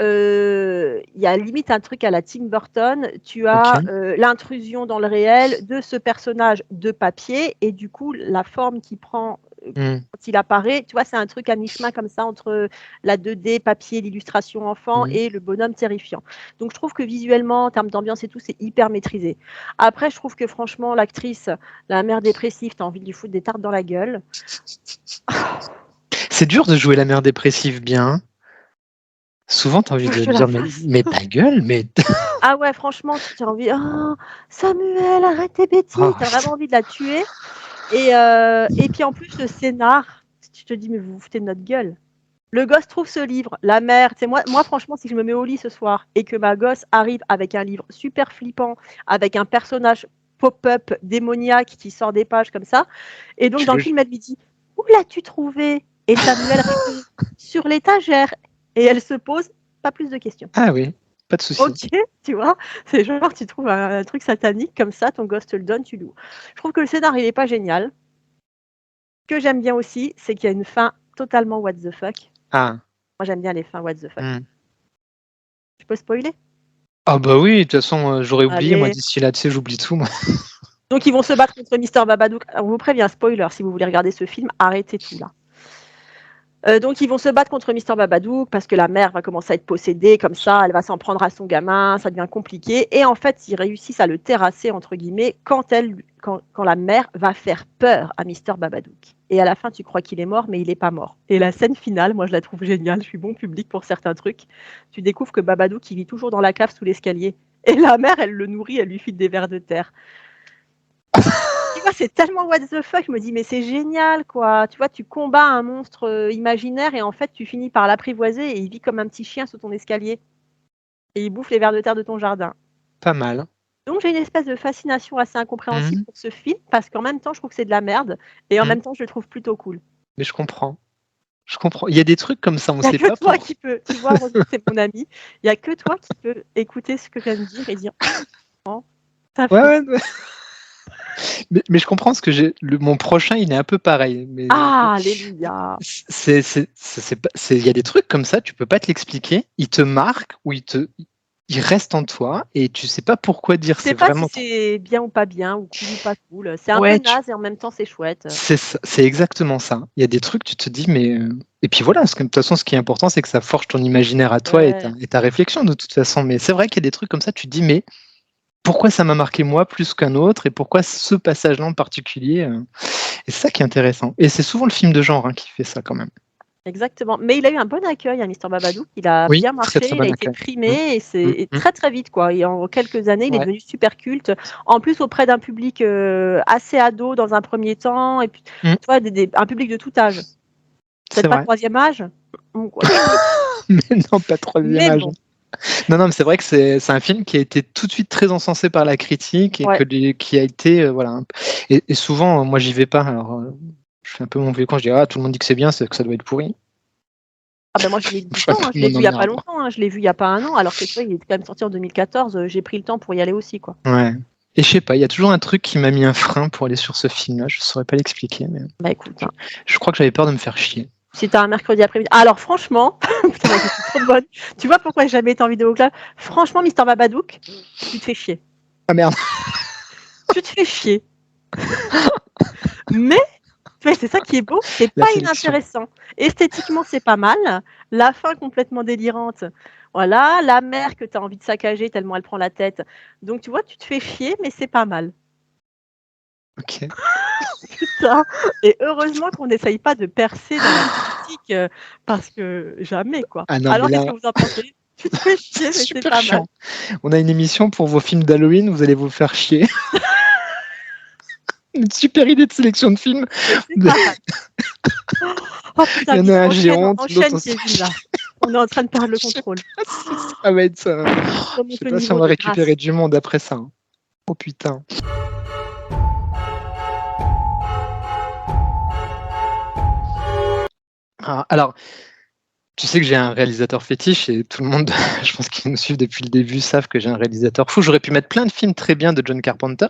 S2: y a limite un truc à la Tim Burton, tu as l'intrusion dans le réel de ce personnage de papier et du coup, la forme qu'il prend quand il apparaît, tu vois, c'est un truc à mi-chemin comme ça entre la 2D, papier, l'illustration enfant et le bonhomme terrifiant. Donc je trouve que visuellement, en termes d'ambiance et tout, c'est hyper maîtrisé. Après, je trouve que franchement, l'actrice, la mère dépressive, t'as envie de lui foutre des tartes dans la gueule.
S1: C'est dur de jouer la mère dépressive bien. Souvent, t'as envie de dire mais ta gueule, mais...
S2: Ah ouais, franchement, tu as envie... Oh, Samuel, arrête tes bêtises. T'as vraiment envie de la tuer. Et puis en plus, le scénar, tu te dis, mais vous vous foutez de notre gueule. Le gosse trouve ce livre, la mère, tu sais, moi franchement, si je me mets au lit ce soir et que ma gosse arrive avec un livre super flippant, avec un personnage pop-up démoniaque qui sort des pages comme ça, et donc
S1: Tu
S2: dans le
S1: le...
S2: film, elle lui dit où l'as-tu trouvé? Et Samuel répond sur l'étagère, et elle se pose pas plus de questions.
S1: Ah oui, pas de souci.
S2: Ok, tu vois, c'est genre tu trouves un truc satanique comme ça, ton gosse te le donne, tu l'ouvres. Je trouve que le scénario il est pas génial. Ce que j'aime bien aussi, c'est qu'il y a une fin totalement what the fuck.
S1: Ah.
S2: Moi j'aime bien les fins what the fuck.
S1: Hmm.
S2: Tu peux spoiler?
S1: Ah bah oui, de toute façon, j'aurais oublié, moi,
S2: Allez.
S1: d'ici là, tu sais, j'oublie tout, moi.
S2: Donc ils vont se battre contre Mister Babadook. On vous prévient, spoiler, si vous voulez regarder ce film, arrêtez tout là. Donc ils vont se battre contre Mister Babadook parce que la mère va commencer à être possédée comme ça, elle va s'en prendre à son gamin, ça devient compliqué. Et en fait, ils réussissent à le terrasser, entre guillemets, quand la mère va faire peur à Mister Babadook. Et à la fin, tu crois qu'il est mort, mais il n'est pas mort. Et la scène finale, moi je la trouve géniale, je suis bon public pour certains trucs. Tu découvres que Babadook, il vit toujours dans la cave sous l'escalier. Et la mère, elle le nourrit, elle lui file des vers de terre. Tu vois, c'est tellement what the fuck, je me dis mais c'est génial quoi. Tu vois, tu combats un monstre imaginaire et en fait tu finis par l'apprivoiser et il vit comme un petit chien sous ton escalier. Et il bouffe les vers de terre de ton jardin.
S1: Pas mal.
S2: Donc j'ai une espèce de fascination assez incompréhensible
S1: Mhm.
S2: pour ce film parce qu'en même temps je trouve que c'est de la merde et en
S1: Mhm.
S2: même temps je le trouve plutôt cool.
S1: Mais je comprends. Je comprends. Il y a des trucs comme ça, on
S2: Il n'y a
S1: sait
S2: que
S1: pas
S2: toi
S1: pour.
S2: qui peux, tu vois, Roselyne, c'est mon ami, il n'y a que toi qui peux écouter ce que je viens de dire et dire oh, ça
S1: Ouais,
S2: fait.
S1: ouais. Mais je comprends ce que j'ai. Mon prochain, il est un peu pareil. Mais
S2: Ah, alléluia.
S1: il y a des trucs comme ça, tu peux pas te l'expliquer. Il te marque ou il reste en toi et tu sais pas pourquoi dire.
S2: Je sais
S1: C'est
S2: pas si
S1: vraiment.
S2: c'est bien ou pas bien, ou cool ou pas cool. C'est un peu
S1: Ouais,
S2: naze et en même temps c'est chouette.
S1: c'est exactement ça. Il y a des trucs, tu te dis, mais. Et puis voilà, parce que de toute façon, ce qui est important, c'est que ça forge ton imaginaire à toi
S2: Ouais,
S1: et ta réflexion de toute façon. Mais c'est vrai qu'il y a des trucs comme ça, tu te dis, mais pourquoi ça m'a marqué moi plus qu'un autre et pourquoi ce passage-là en particulier Et c'est ça qui est intéressant. Et c'est souvent le film de genre qui fait ça quand même.
S2: exactement. Mais il a eu un bon accueil, Mister Babadook. Il a
S1: Oui,
S2: bien
S1: très
S2: marché,
S1: très
S2: il a
S1: bon
S2: été
S1: accueil. Mm,
S2: primé et
S1: mm,
S2: c'est
S1: mm.
S2: très très vite quoi. Et en quelques années, il est
S1: Ouais,
S2: devenu super culte. En plus auprès d'un public assez ado dans un premier temps et puis
S1: mm,
S2: tu vois un public de tout âge.
S1: c'est
S2: Peut-être pas
S1: vrai.
S2: troisième âge, quoi.
S1: Mais non, pas troisième
S2: Mais
S1: âge.
S2: bon,
S1: Non, non, mais c'est vrai que c'est un film qui a été tout de suite très encensé par la critique et
S2: ouais.
S1: qui a été voilà. Et souvent, moi, j'y vais pas. Alors, je fais un peu mon vieux quand je dis ah tout le monde dit que c'est bien, c'est que ça doit être pourri.
S2: Ah ben moi j'ai mis
S1: Je
S2: du
S1: vois
S2: temps,
S1: pas
S2: hein. Je l'ai
S1: mon
S2: vu il y a pas
S1: emmerde.
S2: longtemps, hein. Je l'ai vu il y a pas un an, alors que tu vois, il est quand même sorti en 2014. J'ai pris le temps pour y aller aussi quoi.
S1: Ouais. Et je sais pas, il y a toujours un truc qui m'a mis un frein pour aller sur ce film-là. Je saurais pas l'expliquer, mais
S2: Bah écoute, hein.
S1: je crois que j'avais peur de me faire chier.
S2: Si t'as un mercredi après-midi. Ah, alors franchement, putain, moi je suis trop bonne. Tu vois pourquoi j'ai jamais été en vidéo club? Franchement, Mister Babadook, tu te fais chier.
S1: Ah merde.
S2: Tu te fais chier. Mais, c'est ça qui est beau, c'est
S1: La
S2: pas
S1: sélection.
S2: inintéressant. Esthétiquement, c'est pas mal. La fin complètement délirante. Voilà, la mère que tu as envie de saccager tellement elle prend la tête. Donc tu vois, tu te fais chier, mais c'est pas mal.
S1: Ok.
S2: Putain. Et heureusement qu'on n'essaye pas de percer dans la critique, parce que jamais quoi.
S1: Ah non, mais
S2: Alors qu'est-ce que
S1: là,
S2: vous en pensez? Tu te fais chier, mais
S1: c'est
S2: c'est
S1: super
S2: pas mal.
S1: chiant. On a une émission pour vos films d'Halloween, vous allez vous faire chier. Une super idée de sélection de films.
S2: Mais c'est pas mal. Oh
S1: Il
S2: putain,
S1: y en
S2: vite,
S1: a un, j'ai
S2: enchaîne,
S1: honte, l'autre
S2: enchaîne
S1: aussi.
S2: Kevin là. On est en train de perdre le
S1: Je sais
S2: contrôle.
S1: pas si ça va être ça. Je
S2: Remonte
S1: sais
S2: le
S1: pas si on
S2: niveau
S1: va
S2: de grâce.
S1: récupérer du monde après ça. Oh putain. Ah, alors, tu sais que j'ai un réalisateur fétiche et tout le monde, je pense qu'ils nous suivent depuis le début, savent que j'ai un réalisateur fou. J'aurais pu mettre plein de films très bien de John Carpenter,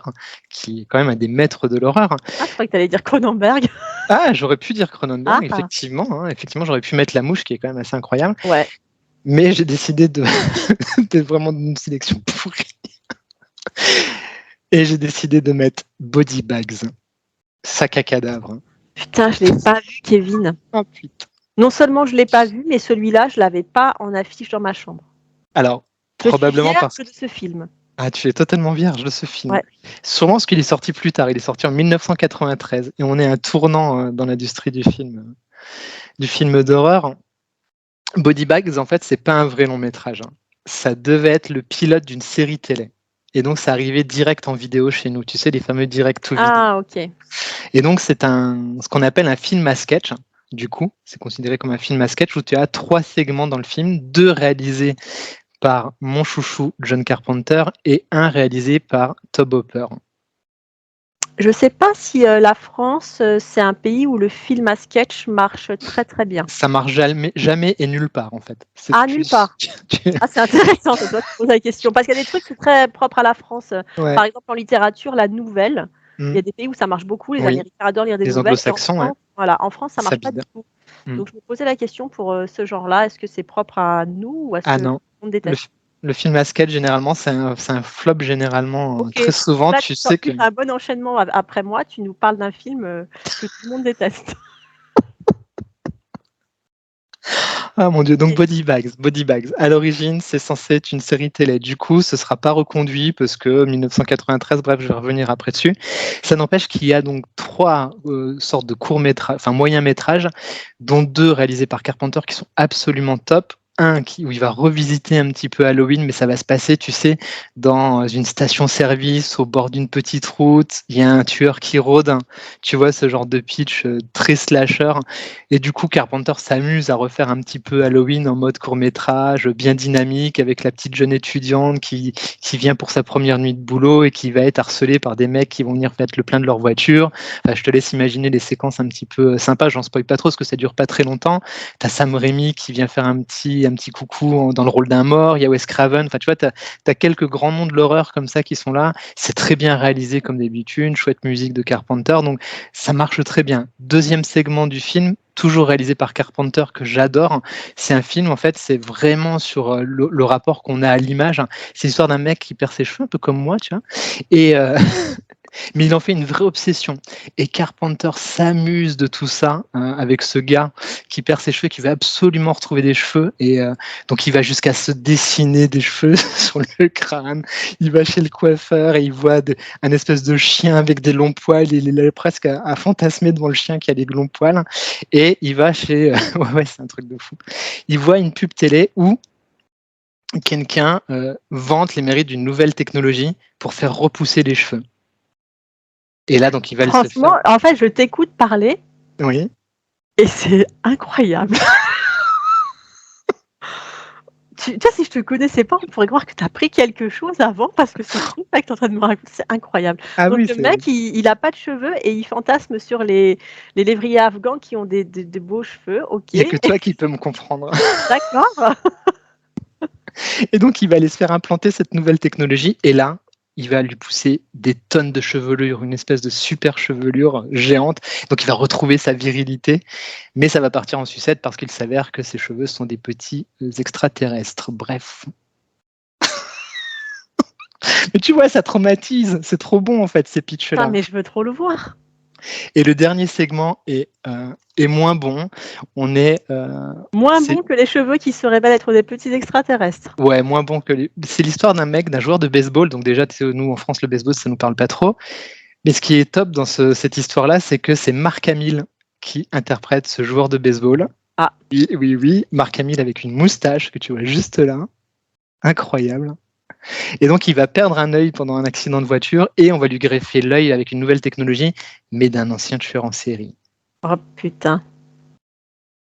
S1: qui est quand même un des maîtres de l'horreur.
S2: Ah, je croyais que tu allais dire Cronenberg.
S1: Ah, j'aurais pu dire Cronenberg,
S2: Ah,
S1: effectivement. Effectivement, j'aurais pu mettre La Mouche, qui est quand même assez incroyable.
S2: ouais.
S1: Mais j'ai décidé de vraiment une sélection pourrie. Et j'ai décidé de mettre Body Bags, sac à cadavre.
S2: Putain, je l'ai pas vu, Kevin.
S1: Oh putain.
S2: Non seulement je l'ai pas vu, mais celui-là, je l'avais pas en affiche dans ma chambre.
S1: Alors,
S2: Je suis
S1: probablement parce
S2: vierge de ce film.
S1: Ah, tu es totalement vierge de ce film.
S2: Ouais.
S1: Sûrement parce qu'il est sorti plus tard. Il est sorti en 1993 et on est à un tournant dans l'industrie du film d'horreur. Body Bags, en fait, c'est pas un vrai long métrage. Ça devait être le pilote d'une série télé. Et donc, ça arrivait direct en vidéo chez nous. Tu sais, les fameux direct to video.
S2: Ah, ok.
S1: Et donc, c'est ce qu'on appelle un film à sketch. Du coup, c'est considéré comme un film à sketch où tu as 3 segments dans le film, 2 réalisés par mon chouchou John Carpenter et 1 réalisé par Tobe Hooper.
S2: Je ne sais pas si la France, c'est un pays où le film à sketch marche très très bien.
S1: Ça marche jamais et nulle part en fait.
S2: Nulle part. Ah, c'est intéressant, ça doit te poser la question. Parce qu'il y a des trucs très propres à la France.
S1: Ouais.
S2: Par exemple, en littérature, la nouvelle. Il y a des pays où ça marche beaucoup. Les Américains adorent lire des nouvelles.
S1: Anglo-saxons,
S2: en France, ça ne marche pas du tout. Donc, je me posais la question pour ce genre-là. Est-ce que c'est propre à nous ou est-ce que
S1: non.
S2: on déteste
S1: Le film à sketch, généralement, c'est un flop généralement. Okay. Très souvent,
S2: là,
S1: tu sais que...
S2: un bon enchaînement après moi, tu nous parles d'un film que tout le monde déteste.
S1: Ah mon Dieu, donc Body Bags. À l'origine, c'est censé être une série télé. Du coup, ce ne sera pas reconduit parce que 1993, bref, je vais revenir après dessus. Ça n'empêche qu'il y a donc 3 sortes de courts-métrages, enfin moyens-métrages, dont 2 réalisés par Carpenter qui sont absolument top. Un où il va revisiter un petit peu Halloween, mais ça va se passer, tu sais, dans une station-service au bord d'une petite route. Il y a un tueur qui rôde. Tu vois, ce genre de pitch très slasher. Et du coup, Carpenter s'amuse à refaire un petit peu Halloween en mode court-métrage, bien dynamique, avec la petite jeune étudiante qui vient pour sa première nuit de boulot et qui va être harcelée par des mecs qui vont venir mettre le plein de leur voiture. Enfin, je te laisse imaginer les séquences un petit peu sympas. J'en spoil pas trop parce que ça dure pas très longtemps. T'as Sam Raimi qui vient faire un petit coucou dans le rôle d'un mort. Il y a Wes Craven. Enfin, tu vois, t'as quelques grands noms de l'horreur comme ça qui sont là. C'est très bien réalisé comme d'habitude. Une chouette musique de Carpenter. Donc, ça marche très bien. Deuxième segment du film, toujours réalisé par Carpenter, que j'adore. C'est un film, en fait, c'est vraiment sur le rapport qu'on a à l'image. C'est l'histoire d'un mec qui perd ses cheveux, un peu comme moi, tu vois. Et... mais il en fait une vraie obsession. Et Carpenter s'amuse de tout ça avec ce gars qui perd ses cheveux, qui veut absolument retrouver des cheveux. Et donc, il va jusqu'à se dessiner des cheveux sur le crâne. Il va chez le coiffeur et il voit un espèce de chien avec des longs poils. Il est presque à fantasmer devant le chien qui a des longs poils. Et il va chez... ouais, c'est un truc de fou. Il voit une pub télé où quelqu'un vante les mérites d'une nouvelle technologie pour faire repousser les cheveux. Et là, donc, il va
S2: Franchement, en fait, je t'écoute parler.
S1: Oui.
S2: Et c'est incroyable. Tu vois, si je te connaissais pas, on pourrait croire que tu as pris quelque chose avant parce que ce truc que tu es en train de me raconter, c'est incroyable. Donc, oui, le mec, il a pas de cheveux et il fantasme sur les lévriers afghans qui ont des beaux cheveux. Ok.
S1: Il n'y a que toi qui peux me comprendre.
S2: D'accord.
S1: Et donc, il va aller se faire implanter cette nouvelle technologie. Et là, il va lui pousser des tonnes de chevelure, une espèce de super chevelure géante. Donc, il va retrouver sa virilité, mais ça va partir en sucette parce qu'il s'avère que ses cheveux sont des petits extraterrestres. Bref. Mais tu vois, ça traumatise. C'est trop bon, en fait, ces pitchs-là.
S2: Mais je veux trop le voir.
S1: Et le dernier segment est moins bon. On est
S2: moins bon que les cheveux qui se révèlent être des petits extraterrestres.
S1: Ouais, moins bon que les... C'est l'histoire d'un joueur de baseball. Donc déjà, nous en France, le baseball, ça nous parle pas trop. Mais ce qui est top dans cette histoire-là, c'est que c'est Mark Hamill qui interprète ce joueur de baseball.
S2: Ah.
S1: Oui, Mark Hamill avec une moustache que tu vois juste là. Incroyable. Et donc, il va perdre un œil pendant un accident de voiture et on va lui greffer l'œil avec une nouvelle technologie, mais d'un ancien tueur en série.
S2: Oh putain.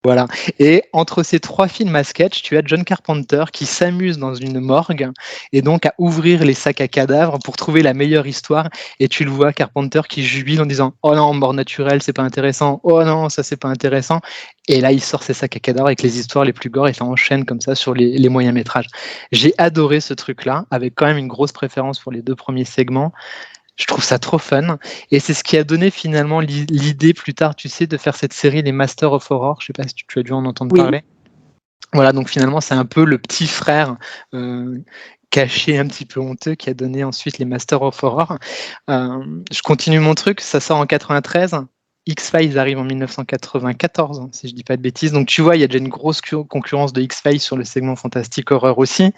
S1: Voilà. Et entre ces 3 films à sketch, tu as John Carpenter qui s'amuse dans une morgue et donc à ouvrir les sacs à cadavres pour trouver la meilleure histoire. Et tu le vois, Carpenter qui jubile en disant « Oh non, mort naturelle, c'est pas intéressant. Oh non, ça, c'est pas intéressant. » Et là, il sort ses sacs à cadavres avec les histoires les plus gore et ça enchaîne comme ça sur les moyens métrages. J'ai adoré ce truc-là, avec quand même une grosse préférence pour les 2 premiers segments. Je trouve ça trop fun. Et c'est ce qui a donné finalement l'idée plus tard, tu sais, de faire cette série, les Masters of Horror. Je sais pas si tu as dû en entendre parler. Voilà, donc finalement, c'est un peu le petit frère caché, un petit peu honteux, qui a donné ensuite les Masters of Horror. Je continue mon truc, ça sort en 93. X-Files arrive en 1994, si je dis pas de bêtises. Donc tu vois, il y a déjà une grosse concurrence de X-Files sur le segment fantastique horreur aussi.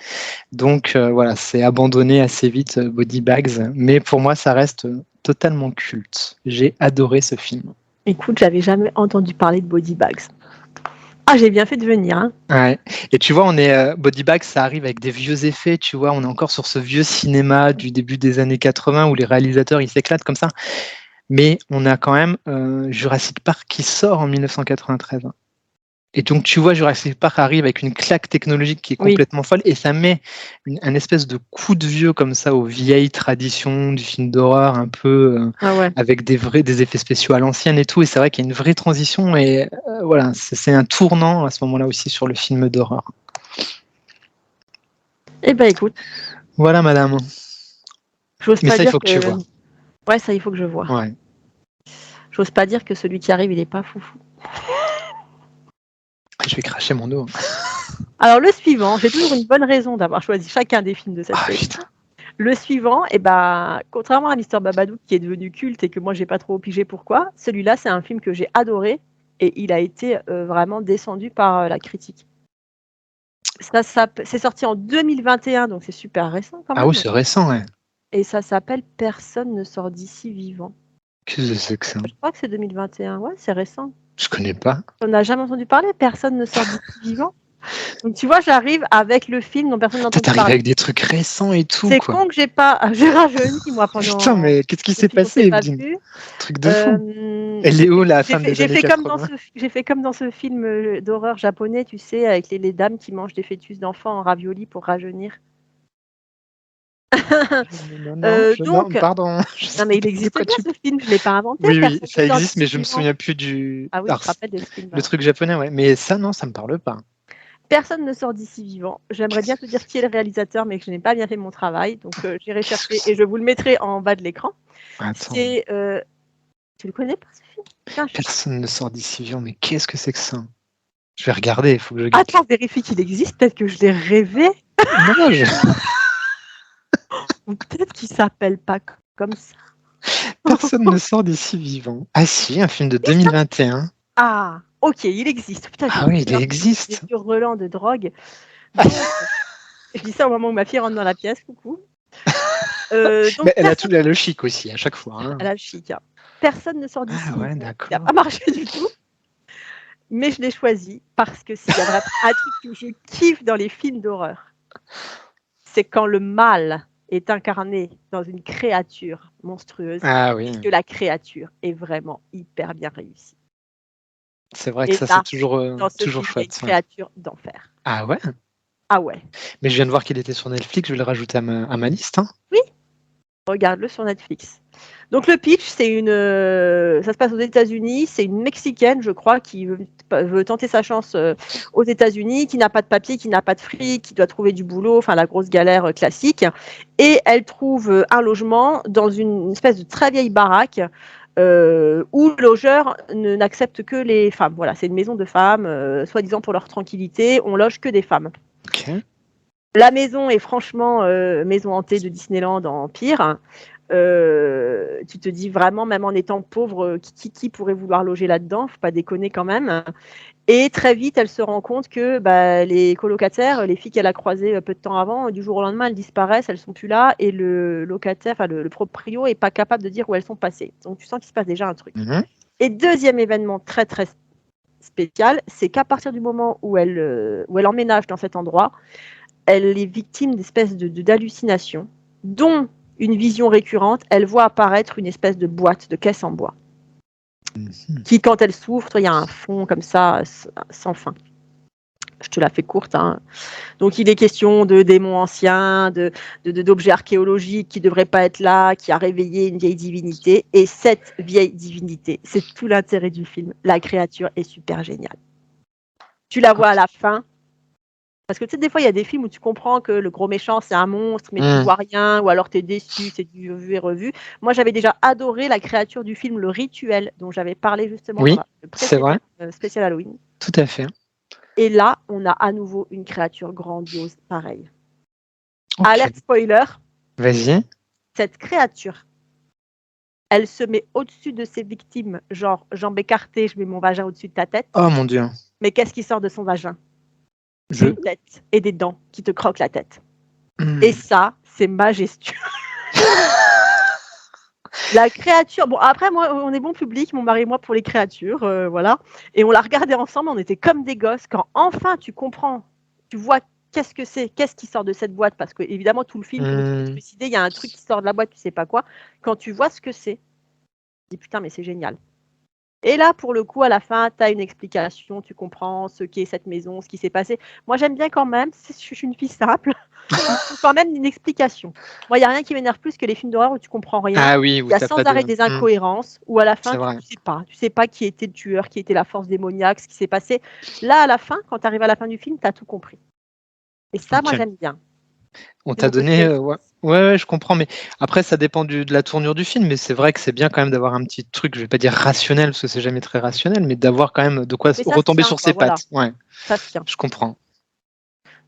S1: Donc voilà, c'est abandonné assez vite Body Bags, mais pour moi ça reste totalement culte. J'ai adoré ce film.
S2: Écoute, j'avais jamais entendu parler de Body Bags. Ah, j'ai bien fait de venir. Hein.
S1: Ouais. Et tu vois, on est Body Bags, ça arrive avec des vieux effets. Tu vois, on est encore sur ce vieux cinéma du début des années 80 où les réalisateurs ils s'éclatent comme ça. Mais on a quand même Jurassic Park qui sort en 1993. Hein. Et donc, tu vois, Jurassic Park arrive avec une claque technologique qui est complètement folle et ça met un espèce de coup de vieux comme ça aux vieilles traditions du film d'horreur, un peu avec des effets spéciaux à l'ancienne et tout. Et c'est vrai qu'il y a une vraie transition et voilà, c'est un tournant à ce moment-là aussi sur le film d'horreur.
S2: Eh ben, écoute.
S1: Voilà, madame.
S2: J'ose
S1: Mais
S2: pas
S1: ça,
S2: dire
S1: il faut que tu vois.
S2: Ouais, ça, il faut que je vois.
S1: Ouais.
S2: J'ose pas dire que celui qui arrive, il est pas foufou.
S1: Je vais cracher mon dos.
S2: Alors, le suivant, j'ai toujours une bonne raison d'avoir choisi chacun des films de cette série. Le suivant, contrairement à Mister Babadook qui est devenu culte et que moi, j'ai pas trop pigé pourquoi, celui-là, c'est un film que j'ai adoré et il a été vraiment descendu par la critique. Ça, c'est sorti en 2021, donc c'est super récent quand même.
S1: Ah oui, c'est récent, ouais.
S2: Et ça s'appelle Personne ne sort d'ici vivant.
S1: Qu'est-ce que c'est que ça ?
S2: Je crois que c'est 2021, ouais, c'est récent.
S1: Je connais pas.
S2: On n'a jamais entendu parler, Personne ne sort d'ici vivant. Donc tu vois, j'arrive avec le film dont personne n'entend parler.
S1: T'arrives avec des trucs récents et tout,
S2: c'est
S1: quoi.
S2: con que j'ai rajeuni moi pendant.
S1: Putain, mais qu'est-ce qui s'est passé, Evelyne ? Truc de fou. Elle est où, la femme des années 80 ?
S2: J'ai fait comme dans ce film d'horreur japonais, tu sais, avec les dames qui mangent des fœtus d'enfants en ravioli pour rajeunir.
S1: Non, pardon.
S2: Non, mais il existe bien ce film, je ne l'ai pas inventé.
S1: Oui, ça existe, mais je me souviens plus du.
S2: Ah oui, je te rappelle de ce film.
S1: Le truc japonais, ouais. Mais ça, non, ça me parle pas.
S2: Personne ne sort d'ici vivant. J'aimerais bien te dire qui est le réalisateur, mais que je n'ai pas bien fait mon travail. Donc, j'irai chercher et je vous le mettrai en bas de l'écran. Tu le connais pas, ce film ?
S1: Personne ne sort d'ici vivant, mais qu'est-ce que c'est que ça ? Je vais regarder, il faut que je...
S2: Attends, vérifie qu'il existe. Peut-être que je l'ai rêvé.
S1: Non,
S2: Ou peut-être qu'il s'appelle pas comme ça.
S1: Personne ne sort d'ici vivant. Ah si, un film de 2021.
S2: Ah, ok, il existe. Putain,
S1: oui, il existe.
S2: Des survolants de drogue. Donc, je dis ça au moment où ma fille rentre dans la pièce. Coucou.
S1: Donc, elle a le chic aussi, à chaque fois. Hein.
S2: Elle a le chic. Hein. Personne ne sort d'ici.
S1: Ah ouais, d'accord.
S2: Il n'a pas marché du tout. Mais je l'ai choisi parce que s'il y a vraiment un truc que je kiffe dans les films d'horreur, c'est quand le mal est incarné dans une créature monstrueuse et que la créature est vraiment hyper bien réussie.
S1: C'est vrai que ça, c'est toujours chouette.
S2: Une créature d'enfer.
S1: Ah ouais ?
S2: Ah ouais.
S1: Mais je viens de voir qu'il était sur Netflix, je vais le rajouter à ma liste. Hein.
S2: Oui, regarde-le sur Netflix. Donc le pitch, ça se passe aux États-Unis, c'est une Mexicaine, je crois, qui veut tenter sa chance aux États-Unis, qui n'a pas de papier, qui n'a pas de fric, qui doit trouver du boulot, enfin la grosse galère classique. Et elle trouve un logement dans une espèce de très vieille baraque où le logeur n'accepte que les femmes. Voilà, c'est une maison de femmes, soi-disant pour leur tranquillité, on loge que des femmes.
S1: Okay.
S2: La maison est franchement maison hantée de Disneyland en pire. Tu te dis vraiment, même en étant pauvre, qui pourrait vouloir loger là-dedans ? Faut pas déconner quand même. Et très vite, elle se rend compte que les colocataires, les filles qu'elle a croisées peu de temps avant, du jour au lendemain, elles disparaissent, elles sont plus là, et le locataire, enfin le proprio, est pas capable de dire où elles sont passées. Donc tu sens qu'il se passe déjà un truc.
S1: Mm-hmm.
S2: Et deuxième événement très très spécial, c'est qu'à partir du moment où elle emménage dans cet endroit, elle est victime d'espèces d'hallucinations, dont une vision récurrente, elle voit apparaître une espèce de boîte, de caisse en bois, qui, quand elle s'ouvre, il y a un fond comme ça, sans fin. Je te la fais courte. Hein. Donc, il est question de démons anciens, d'objets archéologiques qui ne devraient pas être là, qui a réveillé une vieille divinité. Et cette vieille divinité, c'est tout l'intérêt du film. La créature est super géniale. Tu la vois à la fin. Parce que tu sais, des fois, il y a des films où tu comprends que le gros méchant, c'est un monstre, mais tu vois rien, ou alors tu es déçu, c'est du vu et revu. Moi, j'avais déjà adoré la créature du film Le Rituel, dont j'avais parlé justement dans le précédent spécial Halloween.
S1: Tout à fait.
S2: Et là, on a à nouveau une créature grandiose, pareil. Okay. Alerte spoiler.
S1: Vas-y.
S2: Cette créature, elle se met au-dessus de ses victimes, genre jambes écartées, je mets mon vagin au-dessus de ta tête.
S1: Oh mon Dieu.
S2: Mais qu'est-ce qui sort de son vagin ? Une tête et des dents qui te croquent la tête. Et ça, c'est majestueux. La créature, bon après moi on est bon public, mon mari et moi pour les créatures, voilà. Et on l'a regardé ensemble, on était comme des gosses quand enfin tu comprends, tu vois qu'est-ce que c'est, qu'est-ce qui sort de cette boîte, parce que évidemment tout le film, tu peux te suicider, il y a un truc qui sort de la boîte, tu sais pas quoi. Quand tu vois ce que c'est, tu dis putain, mais c'est génial. Et là, pour le coup, à la fin, tu as une explication, tu comprends ce qu'est cette maison, ce qui s'est passé. Moi, j'aime bien quand même, je suis une fille simple, il faut quand même une explication. Moi, il n'y a rien qui m'énerve plus que les films d'horreur où tu comprends rien.
S1: Ah oui,
S2: Il y a sans arrêt des incohérences, où à la fin,
S1: C'est vrai.
S2: tu sais pas qui était le tueur, qui était la force démoniaque, ce qui s'est passé. Là, à la fin, quand tu arrives à la fin du film, tu as tout compris. Et ça, moi, j'aime bien.
S1: On
S2: C'est
S1: t'a
S2: mon côté
S1: donné.
S2: Netflix.
S1: Ouais, je comprends. Mais après, ça dépend de la tournure du film. Mais c'est vrai que c'est bien quand même d'avoir un petit truc, je vais pas dire rationnel, parce que c'est jamais très rationnel, mais d'avoir quand même de quoi
S2: Mais ça se
S1: retomber
S2: tient,
S1: sur
S2: quoi,
S1: ses
S2: voilà.
S1: pattes. Ouais,
S2: Ça se tient.
S1: je comprends.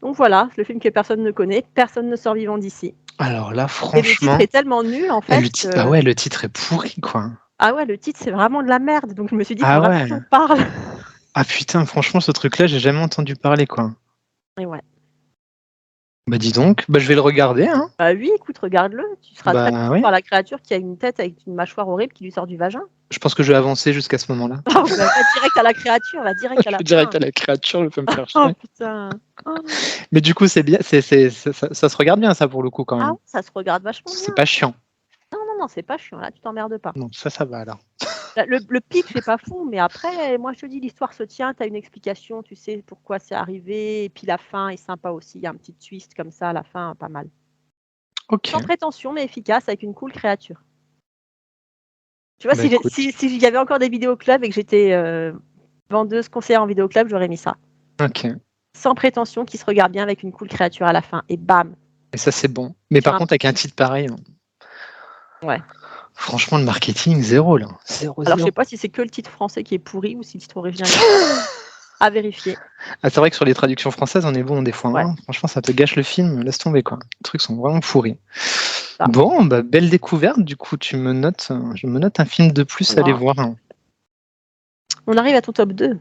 S2: Donc voilà, le film que personne ne connaît, personne ne sort vivant d'ici.
S1: Alors là,
S2: Et le
S1: franchement.
S2: titre est tellement nul, en fait.
S1: Ah ouais, le titre est pourri, quoi.
S2: Ah ouais, le titre, c'est vraiment de la merde. Donc je me suis dit, il
S1: Ah
S2: faudra
S1: ouais.
S2: que j'en parle.
S1: Ah putain, franchement, ce truc-là, j'ai jamais entendu parler, quoi.
S2: Et ouais.
S1: Bah dis donc, bah je vais le regarder, hein.
S2: Bah oui, écoute, regarde-le. Tu seras très
S1: Bah
S2: touché
S1: oui.
S2: par la créature qui a une tête avec une mâchoire horrible qui lui sort du vagin.
S1: Je pense que je vais avancer jusqu'à ce moment-là.
S2: Oh, on va pas direct à la créature, on va direct à
S1: Je
S2: la
S1: vais direct
S2: fin.
S1: à la créature, je peux me faire
S2: Oh
S1: chier.
S2: putain. Oh.
S1: Mais du coup, c'est bien, ça se regarde bien, ça, pour le coup, quand
S2: Ah
S1: même.
S2: ouais, ça se regarde vachement
S1: C'est
S2: bien.
S1: pas chiant.
S2: Non, c'est pas chiant. Là, tu t'emmerdes pas.
S1: Non, ça va alors.
S2: Le pitch n'est pas fou, mais après, moi je te dis, l'histoire se tient, tu as une explication, tu sais pourquoi c'est arrivé, et puis la fin est sympa aussi, il y a un petit twist comme ça à la fin, pas mal.
S1: Ok.
S2: Sans prétention, mais efficace, avec une cool créature. Tu vois,
S1: Bah,
S2: si
S1: écoute.
S2: il y avait encore des vidéoclubs et que j'étais vendeuse, conseillère en vidéoclub, j'aurais mis ça.
S1: Ok.
S2: Sans prétention, qui se regarde bien avec une cool créature à la fin, et bam.
S1: Et ça, c'est bon. Mais par contre, avec un titre pareil,
S2: Ouais.
S1: franchement, le marketing, zéro, là. Zéro,
S2: Alors, je
S1: zéro.
S2: sais pas si c'est que le titre français qui est pourri ou si le titre original est à vérifier.
S1: Ah, c'est vrai que sur les traductions françaises, on est bon des fois.
S2: Ouais.
S1: Hein. Franchement, ça te gâche le film. Laisse tomber, quoi. Les trucs sont vraiment pourris.
S2: Ah.
S1: Bon, bah, belle découverte. Du coup, je me note un film de plus à aller voir.
S2: On arrive à ton top 2.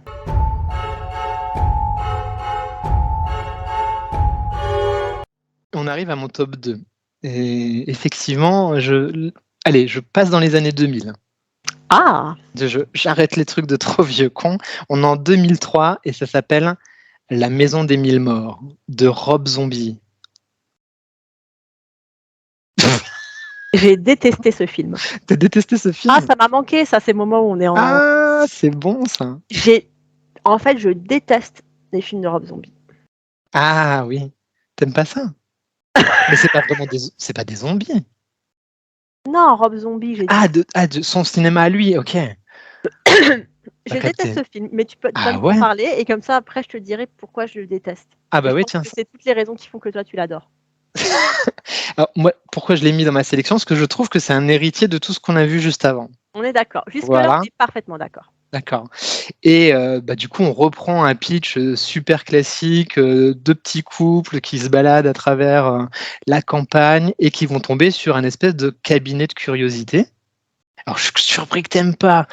S1: On arrive à mon top 2. Et effectivement, je passe dans les années 2000.
S2: Ah.
S1: J'arrête les trucs de trop vieux cons. On est en 2003 et ça s'appelle La Maison des Mille Morts de Rob Zombie.
S2: J'ai détesté ce film.
S1: T'as détesté ce film?
S2: Ah, ça m'a manqué, ça, ces moments où on est en...
S1: Ah, c'est bon ça.
S2: En fait, je déteste les films de Rob Zombie.
S1: Ah oui, t'aimes pas ça? Mais c'est pas vraiment c'est pas des zombies.
S2: Non, Rob Zombie, j'ai dit.
S1: De son cinéma à lui, ok.
S2: Je déteste ce film, mais tu vas
S1: Ah
S2: me
S1: ouais?
S2: parler et comme ça, après, je te dirai pourquoi je le déteste.
S1: Ah bah
S2: Et je
S1: oui,
S2: pense
S1: tiens.
S2: que c'est toutes les raisons qui font que toi, tu l'adores.
S1: Alors, moi, pourquoi je l'ai mis dans ma sélection? Parce que je trouve que c'est un héritier de tout ce qu'on a vu juste avant.
S2: On est d'accord. Jusque-là,
S1: Voilà.
S2: on est parfaitement d'accord.
S1: D'accord. Et du coup, on reprend un pitch super classique, deux petits couples qui se baladent à travers la campagne et qui vont tomber sur un espèce de cabinet de curiosité. Alors, je suis surpris que t'aimes pas.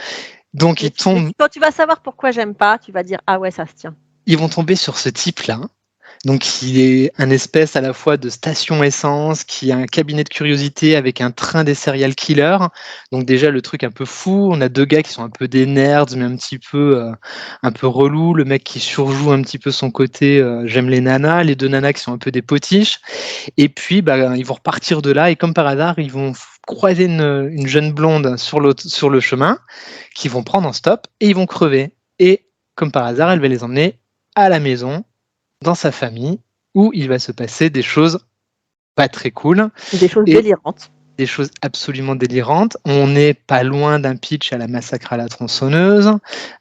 S1: Donc,
S2: Mais quand tu vas savoir pourquoi j'aime pas, tu vas dire ah ouais, ça se tient.
S1: Ils vont tomber sur ce type-là. Donc, qui est un espèce à la fois de station essence, qui a un cabinet de curiosité avec un train des serial killers. Donc déjà, le truc un peu fou. On a deux gars qui sont un peu des nerds, mais un peu relous. Le mec qui surjoue un petit peu son côté j'aime les nanas. Les deux nanas qui sont un peu des potiches. Et puis, ils vont repartir de là. Et comme par hasard, ils vont croiser une jeune blonde sur le chemin, qui vont prendre en stop et ils vont crever. Et comme par hasard, elle va les emmener à la maison, dans sa famille, où il va se passer des choses pas très cool.
S2: Des choses délirantes.
S1: Des choses absolument délirantes. On n'est pas loin d'un pitch à la Massacre à la tronçonneuse,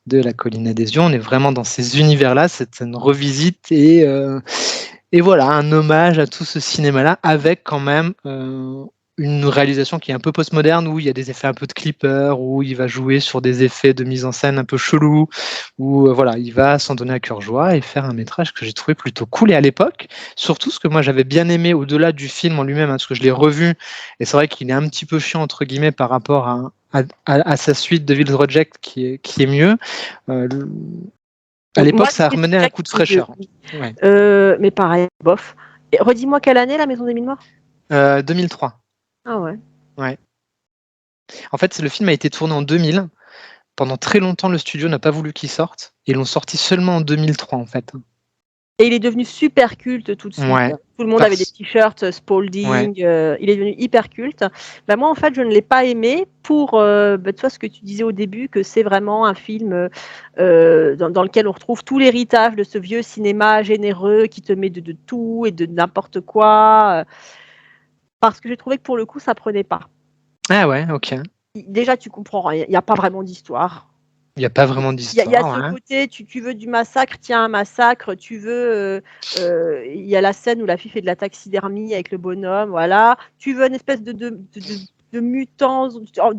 S1: de La Colline à des yeux. On est vraiment dans ces univers-là. C'est une revisite et voilà, un hommage à tout ce cinéma-là, avec quand même une réalisation qui est un peu postmoderne, où il y a des effets un peu de clipper, où il va jouer sur des effets de mise en scène un peu chelou, où voilà, il va s'en donner à cœur joie et faire un métrage que j'ai trouvé plutôt cool. Et à l'époque, surtout ce que moi j'avais bien aimé au-delà du film en lui-même, parce que je l'ai revu, et c'est vrai qu'il est un petit peu chiant entre guillemets par rapport à sa suite de Devil's Reject qui est mieux. À l'époque, ça remenait un coup de fraîcheur.
S2: Ouais. Mais pareil, bof. Et redis-moi quelle année, La Maison des Mille Morts
S1: 2003.
S2: Ah ouais.
S1: Ouais. En fait, le film a été tourné en 2000. Pendant très longtemps, le studio n'a pas voulu qu'il sorte. Et l'ont sorti seulement en 2003, en fait.
S2: Et il est devenu super culte tout de suite.
S1: Ouais.
S2: Tout le monde avait des t-shirts Spalding. Il est devenu hyper culte. Ben moi, en fait, je ne l'ai pas aimé pour tu vois ce que tu disais au début, que c'est vraiment un film dans lequel on retrouve tout l'héritage de ce vieux cinéma généreux qui te met de tout et de n'importe quoi. Parce que j'ai trouvé que pour le coup, ça prenait pas.
S1: Ah ouais, ok.
S2: Déjà, tu comprends rien. Il n'y a pas vraiment d'histoire.
S1: Il n'y a pas vraiment d'histoire.
S2: Il y a ce côté, tu veux du massacre, tiens un massacre, tu veux, il y a la scène où la fille fait de la taxidermie avec le bonhomme, voilà. Tu veux une espèce de mutants,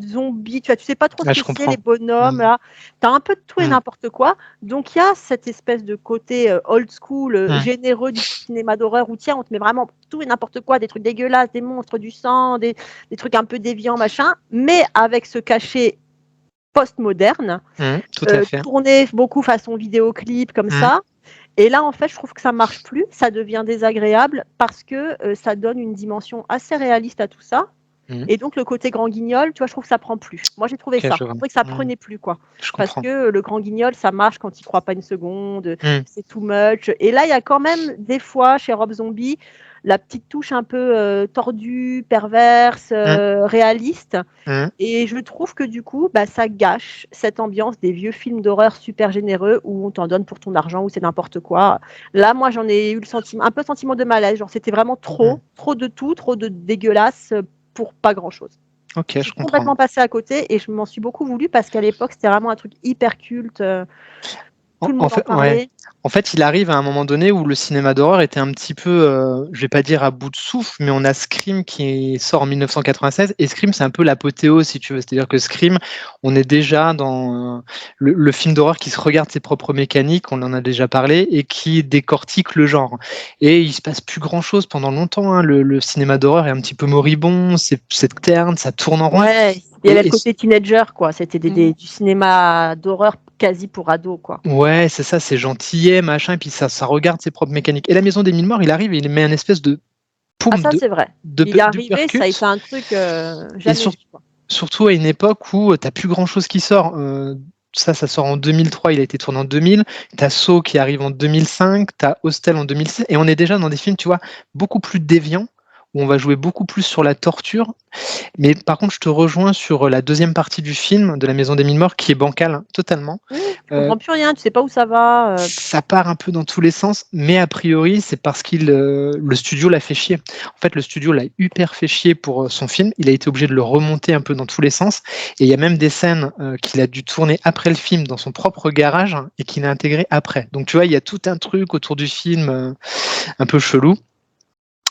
S2: zombies, tu sais pas trop ce que c'est, les bonhommes, là. Tu as un peu de tout et n'importe quoi. Donc il y a cette espèce de côté old school, généreux du cinéma d'horreur où tiens, on te met vraiment tout et n'importe quoi, des trucs dégueulasses, des monstres, du sang, des trucs un peu déviants, machin, mais avec ce cachet post-moderne, tourné beaucoup façon vidéoclip comme ça. Et là, en fait, je trouve que ça marche plus, ça devient désagréable parce que ça donne une dimension assez réaliste à tout ça. Et donc, le côté grand guignol, tu vois, je trouve que ça prend plus. Moi, j'ai trouvé ça. Je trouvais que ça prenait plus, quoi. Parce que le grand guignol, ça marche quand il croit pas une seconde, c'est too much. Et là, il y a quand même des fois, chez Rob Zombie, la petite touche un peu tordue, perverse, réaliste. Et je trouve que du coup, ça gâche cette ambiance des vieux films d'horreur super généreux où on t'en donne pour ton argent, où c'est n'importe quoi. Là, moi, j'en ai eu un peu sentiment de malaise. Genre, c'était vraiment trop de tout, trop de dégueulasse pour pas grand-chose.
S1: Ok, je comprends.
S2: Complètement passé à côté et je m'en suis beaucoup voulu parce qu'à l'époque, c'était vraiment un truc hyper culte. Tout le monde en parlait.
S1: Ouais. En fait, il arrive à un moment donné où le cinéma d'horreur était un petit peu, je vais pas dire à bout de souffle, mais on a Scream qui sort en 1996 et Scream, c'est un peu l'apothéose, si tu veux. C'est-à-dire que Scream, on est déjà dans le film d'horreur qui se regarde ses propres mécaniques, on en a déjà parlé, et qui décortique le genre. Et il se passe plus grand-chose pendant longtemps. Hein. Le cinéma d'horreur est un petit peu moribond, c'est terne, ça tourne en rond.
S2: Ouais, il y avait le côté teenager, quoi. C'était du cinéma d'horreur quasi pour ados, quoi.
S1: Ouais, c'est ça, c'est gentillet, machin, et puis ça regarde ses propres mécaniques. Et La Maison des Mille Morts, il arrive et il met un espèce de poum
S2: c'est vrai. Il est arrivé, ça a été un truc jamais vu, quoi.
S1: Surtout à une époque où t'as plus grand-chose qui sort. Ça sort en 2003, il a été tourné en 2000. T'as Saw qui arrive en 2005, t'as Hostel en 2006, et on est déjà dans des films, tu vois, beaucoup plus déviants, où on va jouer beaucoup plus sur la torture. Mais par contre, je te rejoins sur la deuxième partie du film de La Maison des Mille Morts, qui est bancale, hein, totalement.
S2: Oui, tu comprends plus rien, tu sais pas où ça va.
S1: Ça part un peu dans tous les sens, mais a priori, c'est parce que le studio l'a fait chier. En fait, le studio l'a hyper fait chier pour son film. Il a été obligé de le remonter un peu dans tous les sens. Et il y a même des scènes qu'il a dû tourner après le film dans son propre garage et qu'il a intégré après. Donc, tu vois, il y a tout un truc autour du film un peu chelou.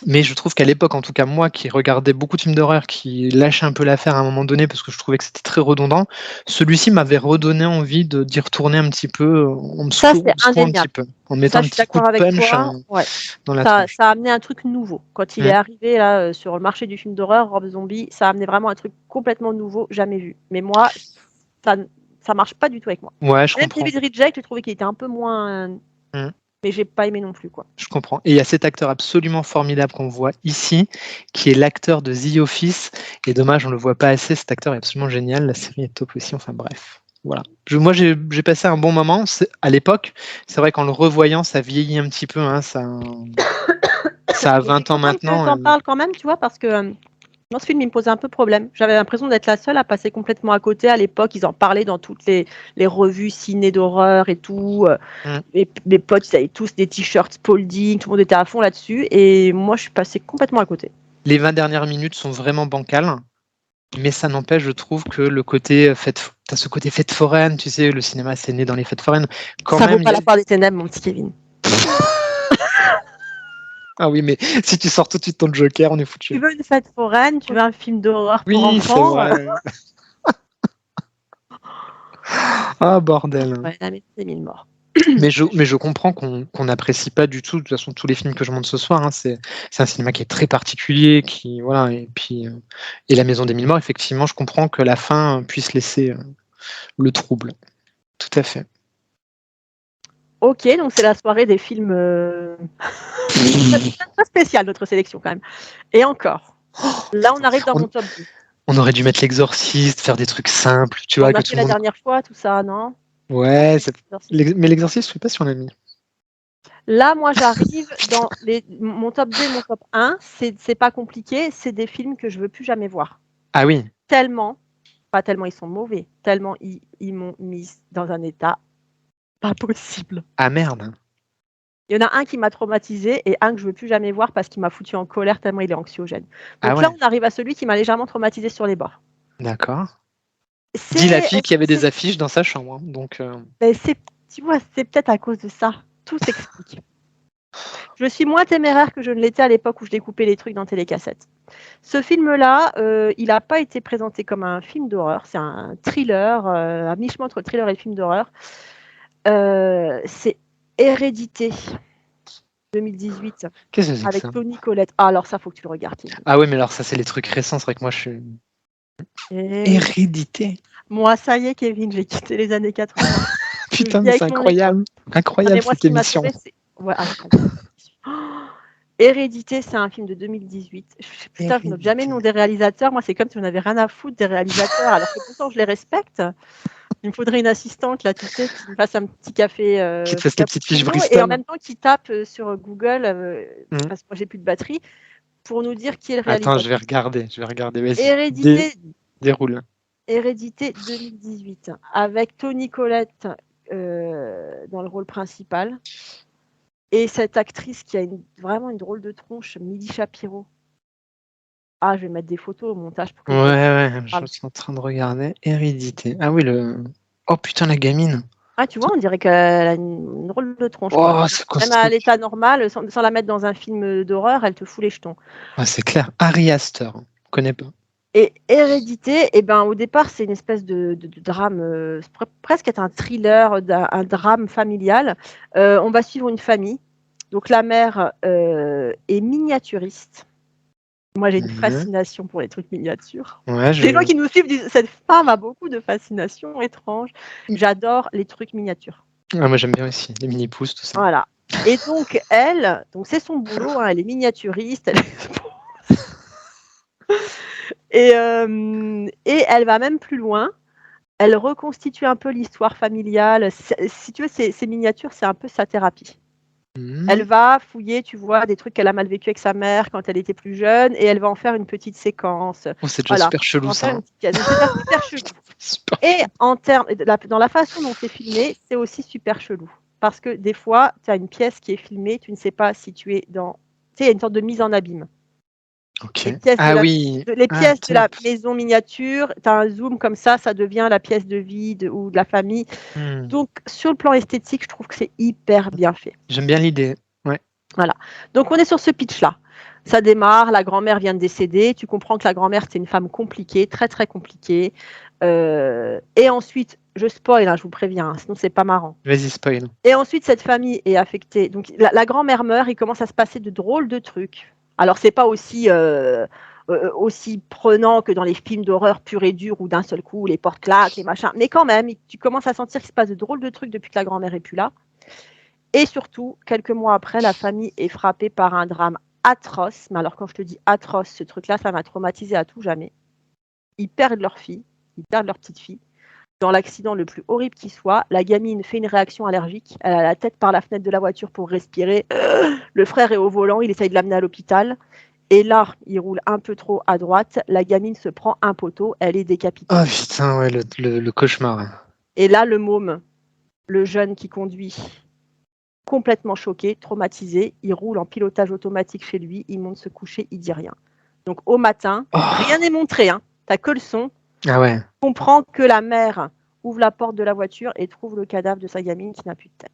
S1: Mais je trouve qu'à l'époque, en tout cas moi qui regardais beaucoup de films d'horreur, qui lâchais un peu l'affaire à un moment donné parce que je trouvais que c'était très redondant, celui-ci m'avait redonné envie d'y retourner un petit peu, en me secouant un petit peu, en mettant un petit coup de punch dans la tronche.
S2: Ça a amené un truc nouveau. Quand il est arrivé là sur le marché du film d'horreur, Rob Zombie, ça a amené vraiment un truc complètement nouveau, jamais vu. Mais moi, ça marche pas du tout avec moi.
S1: Ouais, je comprends.
S2: David Reject, j'ai trouvé qu'il était un peu moins... Mais j'ai pas aimé non plus, quoi.
S1: Je comprends. Et il y a cet acteur absolument formidable qu'on voit ici, qui est l'acteur de The Office. Et dommage, on le voit pas assez. Cet acteur est absolument génial. La série est top aussi. Enfin bref, voilà. Moi, j'ai passé un bon moment. À l'époque, c'est vrai qu'en le revoyant, ça vieillit un petit peu. Hein, ça a 20 ans maintenant.
S2: J'en parle quand même, tu vois, parce que dans ce film, il me posait un peu problème. J'avais l'impression d'être la seule à passer complètement à côté. À l'époque, ils en parlaient dans toutes les revues ciné d'horreur et tout. Mes potes, ils avaient tous des t-shirts Spalding, tout le monde était à fond là-dessus. Et moi, je suis passée complètement à côté.
S1: Les 20 dernières minutes sont vraiment bancales. Mais ça n'empêche, je trouve que le côté t'as ce côté fête foraine, tu sais, le cinéma c'est né dans les fêtes foraines.
S2: Ça vaut pas la part des ténèbres, mon petit Kevin.
S1: Ah oui, mais si tu sors tout de suite ton Joker, on est foutu.
S2: Tu veux une fête foraine, tu veux un film d'horreur pour enfants.
S1: Oui, c'est vrai. Ah, bordel.
S2: Ouais, La Maison des Mille Morts.
S1: Mais je comprends qu'on n'apprécie pas du tout, de toute façon, tous les films que je montre ce soir. Hein, c'est un cinéma qui est très particulier, voilà, et puis et La Maison des Mille Morts, effectivement, je comprends que la fin puisse laisser le trouble. Tout à fait.
S2: Ok, donc c'est la soirée des films. C'est très spécial notre sélection quand même. Et encore. Là, on arrive dans mon top 10.
S1: On aurait dû mettre L'Exorciste, faire des trucs simples, tu vois.
S2: On a fait la dernière fois, tout ça, non?
S1: Ouais, mais L'Exorciste, je sais pas si on l'a mis.
S2: Là, moi, j'arrive dans mon top 2 et mon top 1. C'est pas compliqué. C'est des films que je veux plus jamais voir.
S1: Ah oui.
S2: Pas tellement ils sont mauvais, tellement ils m'ont mis dans un état pas possible.
S1: Ah merde.
S2: Il y en a un qui m'a traumatisé et un que je veux plus jamais voir parce qu'il m'a foutu en colère tellement il est anxiogène.
S1: Ah
S2: Donc
S1: ouais.
S2: là, on arrive à celui qui m'a légèrement traumatisé sur les bords.
S1: D'accord. Dit la
S2: C'est,
S1: fille qui avait des affiches dans sa chambre. Donc.
S2: tu vois, c'est peut-être à cause de ça. Tout s'explique. Je suis moins téméraire que je ne l'étais à l'époque où je découpais les trucs dans télécassette. Ce film-là, il n'a pas été présenté comme un film d'horreur. C'est un thriller, un mi-chemin entre thriller et film d'horreur. C'est Hérédité 2018
S1: Qu'est-ce que c'est que
S2: avec
S1: ça?
S2: Toni Collette. Ah, alors ça, faut que tu le regardes.
S1: Ah ouais, mais alors ça, c'est les trucs récents. C'est vrai que moi, je suis. Hérédité.
S2: Moi, ça y est, Kevin, j'ai quitté les années 80.
S1: Putain, mais c'est incroyable. Incroyable
S2: moi,
S1: cette émission.
S2: Ouais, Hérédité, c'est un film de 2018. Putain, je ne note jamais le nom des réalisateurs. Moi, c'est comme si on n'avait rien à foutre des réalisateurs, alors que pourtant, je les respecte. Il me faudrait une assistante, là, tu sais, qui me fasse un petit café.
S1: Qui te fasse les petites fiches Bristol.
S2: Et en même temps, qui tape sur Google, parce que moi, j'ai plus de batterie, pour nous dire qui est le réalisateur.
S1: Attends, je vais regarder. Vas-y.
S2: Hérédité.
S1: Déroule.
S2: Hérédité 2018, avec Toni Collette dans le rôle principal. Et cette actrice qui a vraiment une drôle de tronche, Milly Shapiro. Ah, je vais mettre des photos au montage pour que
S1: je suis en train de regarder. Hérédité. Ah oui, Oh putain, la gamine.
S2: Ah, tu vois, on dirait qu'elle a une drôle de tronche.
S1: Oh, c'est quoi?
S2: Même à l'état normal, sans la mettre dans un film d'horreur, elle te fout les jetons.
S1: Ah, c'est clair. Ari Aster. Je connais pas.
S2: Et Hérédité, au départ, c'est une espèce de drame, presque un thriller, un drame familial. On va suivre une famille. Donc la mère est miniaturiste. Moi, j'ai une fascination pour les trucs miniatures. Les gens qui nous suivent disent cette femme a beaucoup de fascination étrange. J'adore les trucs miniatures.
S1: Ah, moi, j'aime bien aussi les mini-pousses, tout ça.
S2: Voilà. Et donc, c'est son boulot. Elle est miniaturiste. Et elle va même plus loin. Elle reconstitue un peu l'histoire familiale. Si tu veux, ces miniatures, c'est un peu sa thérapie. Elle va fouiller, tu vois, des trucs qu'elle a mal vécu avec sa mère quand elle était plus jeune, et elle va en faire une petite séquence.
S1: Oh, c'est déjà super chelou, ça.
S2: C'est super chelou. Et dans la façon dont c'est filmé, c'est aussi super chelou. Parce que des fois, tu as une pièce qui est filmée, tu ne sais pas si tu es dans... Tu sais, il y a une sorte de mise en abîme.
S1: Okay.
S2: Les pièces, de la maison miniature, tu as un zoom comme ça devient la pièce de vie ou de la famille. Donc, sur le plan esthétique, je trouve que c'est hyper bien fait.
S1: J'aime bien l'idée. Ouais.
S2: Voilà. Donc, on est sur ce pitch-là. Ça démarre, la grand-mère vient de décéder. Tu comprends que la grand-mère, c'était une femme compliquée, très, très compliquée. Et ensuite, je spoil, je vous préviens, sinon c'est pas marrant.
S1: Vas-y, spoil.
S2: Et ensuite, cette famille est affectée. Donc, la grand-mère meurt, il commence à se passer de drôles de trucs. Alors, c'est pas aussi prenant que dans les films d'horreur purs et durs où d'un seul coup, les portes claquent, les machins. Mais quand même, tu commences à sentir qu'il se passe de drôles de trucs depuis que la grand-mère est plus là. Et surtout, quelques mois après, la famille est frappée par un drame atroce. Mais alors, quand je te dis atroce, ce truc-là, ça m'a traumatisé à tout jamais. Ils perdent leur fille, ils perdent leur petite fille. Dans l'accident le plus horrible qui soit, la gamine fait une réaction allergique. Elle a la tête par la fenêtre de la voiture pour respirer. Le frère est au volant, il essaye de l'amener à l'hôpital. Et là, il roule un peu trop à droite. La gamine se prend un poteau, elle est décapitée.
S1: Oh putain, ouais, le cauchemar.
S2: Et là, le môme, le jeune qui conduit, complètement choqué, traumatisé, il roule en pilotage automatique chez lui, il monte se coucher, il dit rien. Donc au matin, rien n'est montré, t'as que le son.
S1: Ah ouais.
S2: On comprend que la mère ouvre la porte de la voiture et trouve le cadavre de sa gamine qui n'a plus de tête.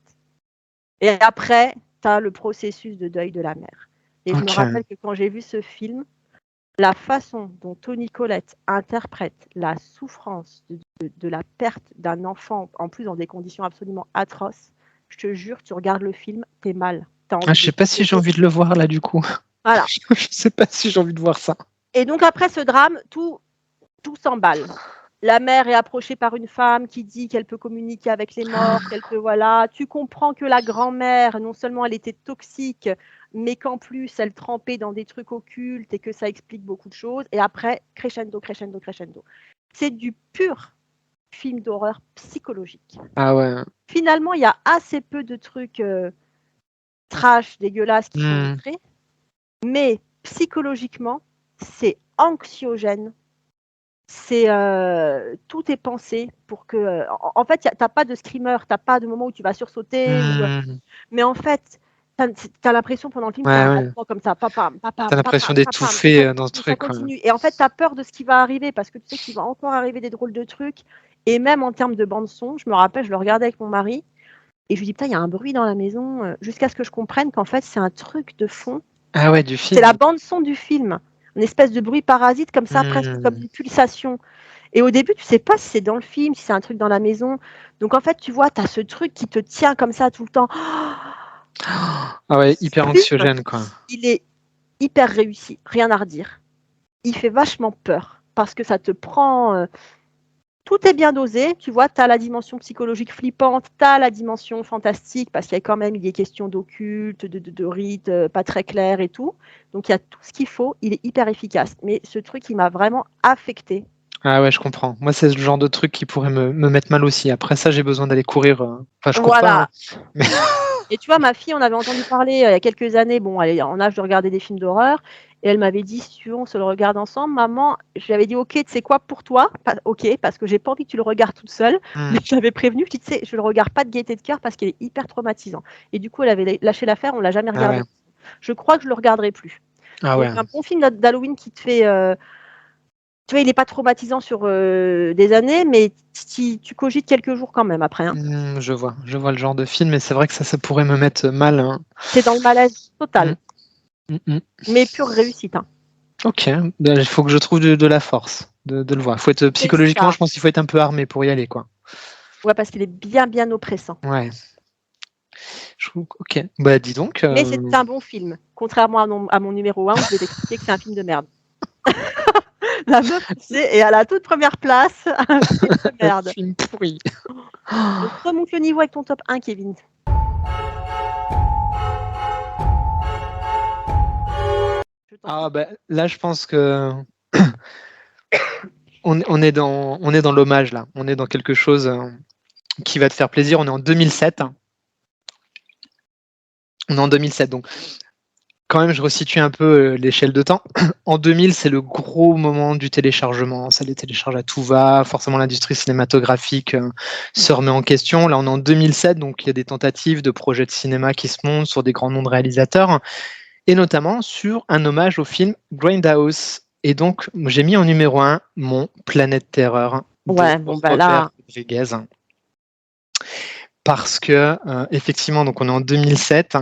S2: Et après, tu as le processus de deuil de la mère. Et je me rappelle que quand j'ai vu ce film, la façon dont Toni Collette interprète la souffrance de la perte d'un enfant, en plus dans des conditions absolument atroces, je te jure, tu regardes le film, t'es mal.
S1: Je sais pas si j'ai envie de le voir là du coup.
S2: Voilà.
S1: Je sais pas si j'ai envie de voir ça.
S2: Et donc après ce drame, tout s'emballe. La mère est approchée par une femme qui dit qu'elle peut communiquer avec les morts, qu'elle peut, voilà. Tu comprends que la grand-mère, non seulement elle était toxique, mais qu'en plus elle trempait dans des trucs occultes et que ça explique beaucoup de choses. Et après, crescendo, crescendo, crescendo. C'est du pur film d'horreur psychologique.
S1: Ah ouais.
S2: Finalement, il y a assez peu de trucs trash, dégueulasses qui sont
S1: Hmm.
S2: montrées, mais psychologiquement, c'est anxiogène. Tout est pensé pour que. En fait, t'as pas de screamer, t'as pas de moment où tu vas sursauter.
S1: Hmm.
S2: Mais en fait, t'as l'impression pendant le film qu'il y a
S1: Ouais,
S2: un
S1: ouais.
S2: battement comme ça, papam,
S1: T'as
S2: papam,
S1: l'impression
S2: papam, papam, et
S1: d'étouffer dans ce
S2: ça
S1: truc, quoi.
S2: continue. Et en fait, t'as peur de ce qui va arriver parce que tu sais qu'il va encore arriver des drôles de trucs. Et même en termes de bande son, je me rappelle, je le regardais avec mon mari et je lui dis putain, il y a un bruit dans la maison, jusqu'à ce que je comprenne qu'en fait, c'est un truc de fond.
S1: Ah ouais, du
S2: C'est
S1: film.
S2: la bande son du film, une espèce de bruit parasite comme ça, presque comme
S1: Hmm.
S2: une pulsation. Et au début, tu sais pas si c'est dans le film, si c'est un truc dans la maison. Donc en fait, tu vois, tu as ce truc qui te tient comme ça tout le temps.
S1: Ah ouais, hyper
S2: Ce film,
S1: anxiogène, quoi.
S2: il est hyper réussi, rien à redire. Il fait vachement peur parce que ça te prend. Tout est bien dosé, tu vois, tu as la dimension psychologique flippante, tu as la dimension fantastique parce qu'il y a quand même des questions d'occulte, de rites pas très clairs et tout. Donc il y a tout ce qu'il faut, il est hyper efficace. Mais ce truc, il m'a vraiment affecté.
S1: Ah ouais, je comprends. Moi, c'est le genre de truc qui pourrait me mettre mal aussi. Après ça, j'ai besoin d'aller courir. Enfin, je cours pas, hein.
S2: Voilà.
S1: Mais
S2: Et tu vois, ma fille, on avait entendu parler il y a quelques années, bon, elle est en âge de regarder des films d'horreur, et elle m'avait dit, si tu veux, on se le regarde ensemble. Maman, je lui avais dit, ok, tu sais quoi, pour toi, ok, parce que j'ai pas envie que tu le regardes toute seule, mais
S1: Hmm.
S2: je l'avais prévenu, je dis, tu sais, je le regarde pas de gaieté de cœur parce qu'il est hyper traumatisant. Et du coup, elle avait lâché l'affaire, on l'a jamais
S1: Ah
S2: regardé.
S1: ouais.
S2: Je crois que je le regarderai plus.
S1: Ah
S2: Donc,
S1: ouais.
S2: un bon film d'Halloween qui te fait, tu vois, il n'est pas traumatisant sur des années, mais tu cogites quelques jours quand même après, hein.
S1: Je vois le genre de film, et c'est vrai que ça pourrait me mettre mal, hein.
S2: C'est dans le malaise
S1: Hmm.
S2: total,
S1: Hmm, hmm.
S2: mais pure réussite, hein.
S1: Ok, ben, il faut que je trouve de la force de le voir. Il faut être
S2: C'est
S1: psychologiquement,
S2: ça.
S1: je pense qu'il faut être un peu armé pour y aller, quoi.
S2: Ouais, parce qu'il est bien, bien oppressant.
S1: Ouais. Ok. Bah dis donc.
S2: Mais c'est un bon film. Contrairement à mon numéro 1 où je vais t'expliquer que c'est un film de merde. La meuf, tu sais, est à la toute première place, un film de
S1: Un
S2: merde.
S1: film pourri.
S2: Donc remonte le niveau avec ton top 1, Kevin.
S1: Ah bah là, je pense que on est dans l'hommage là. On est dans quelque chose qui va te faire plaisir. On est en 2007. On est en 2007, donc quand même, je resitue un peu l'échelle de temps. En 2000, c'est le gros moment du téléchargement. Ça les télécharge à tout va. Forcément, l'industrie cinématographique se remet en question. Là, on est en 2007, donc il y a des tentatives de projets de cinéma qui se montent sur des grands noms de réalisateurs, et notamment sur un hommage au film Grindhouse. Et donc, j'ai mis en numéro 1 mon Planète Terreur de
S2: Ouais, bon, bah
S1: Robert
S2: là,
S1: Rodriguez. Parce que, effectivement, donc on est en 2007.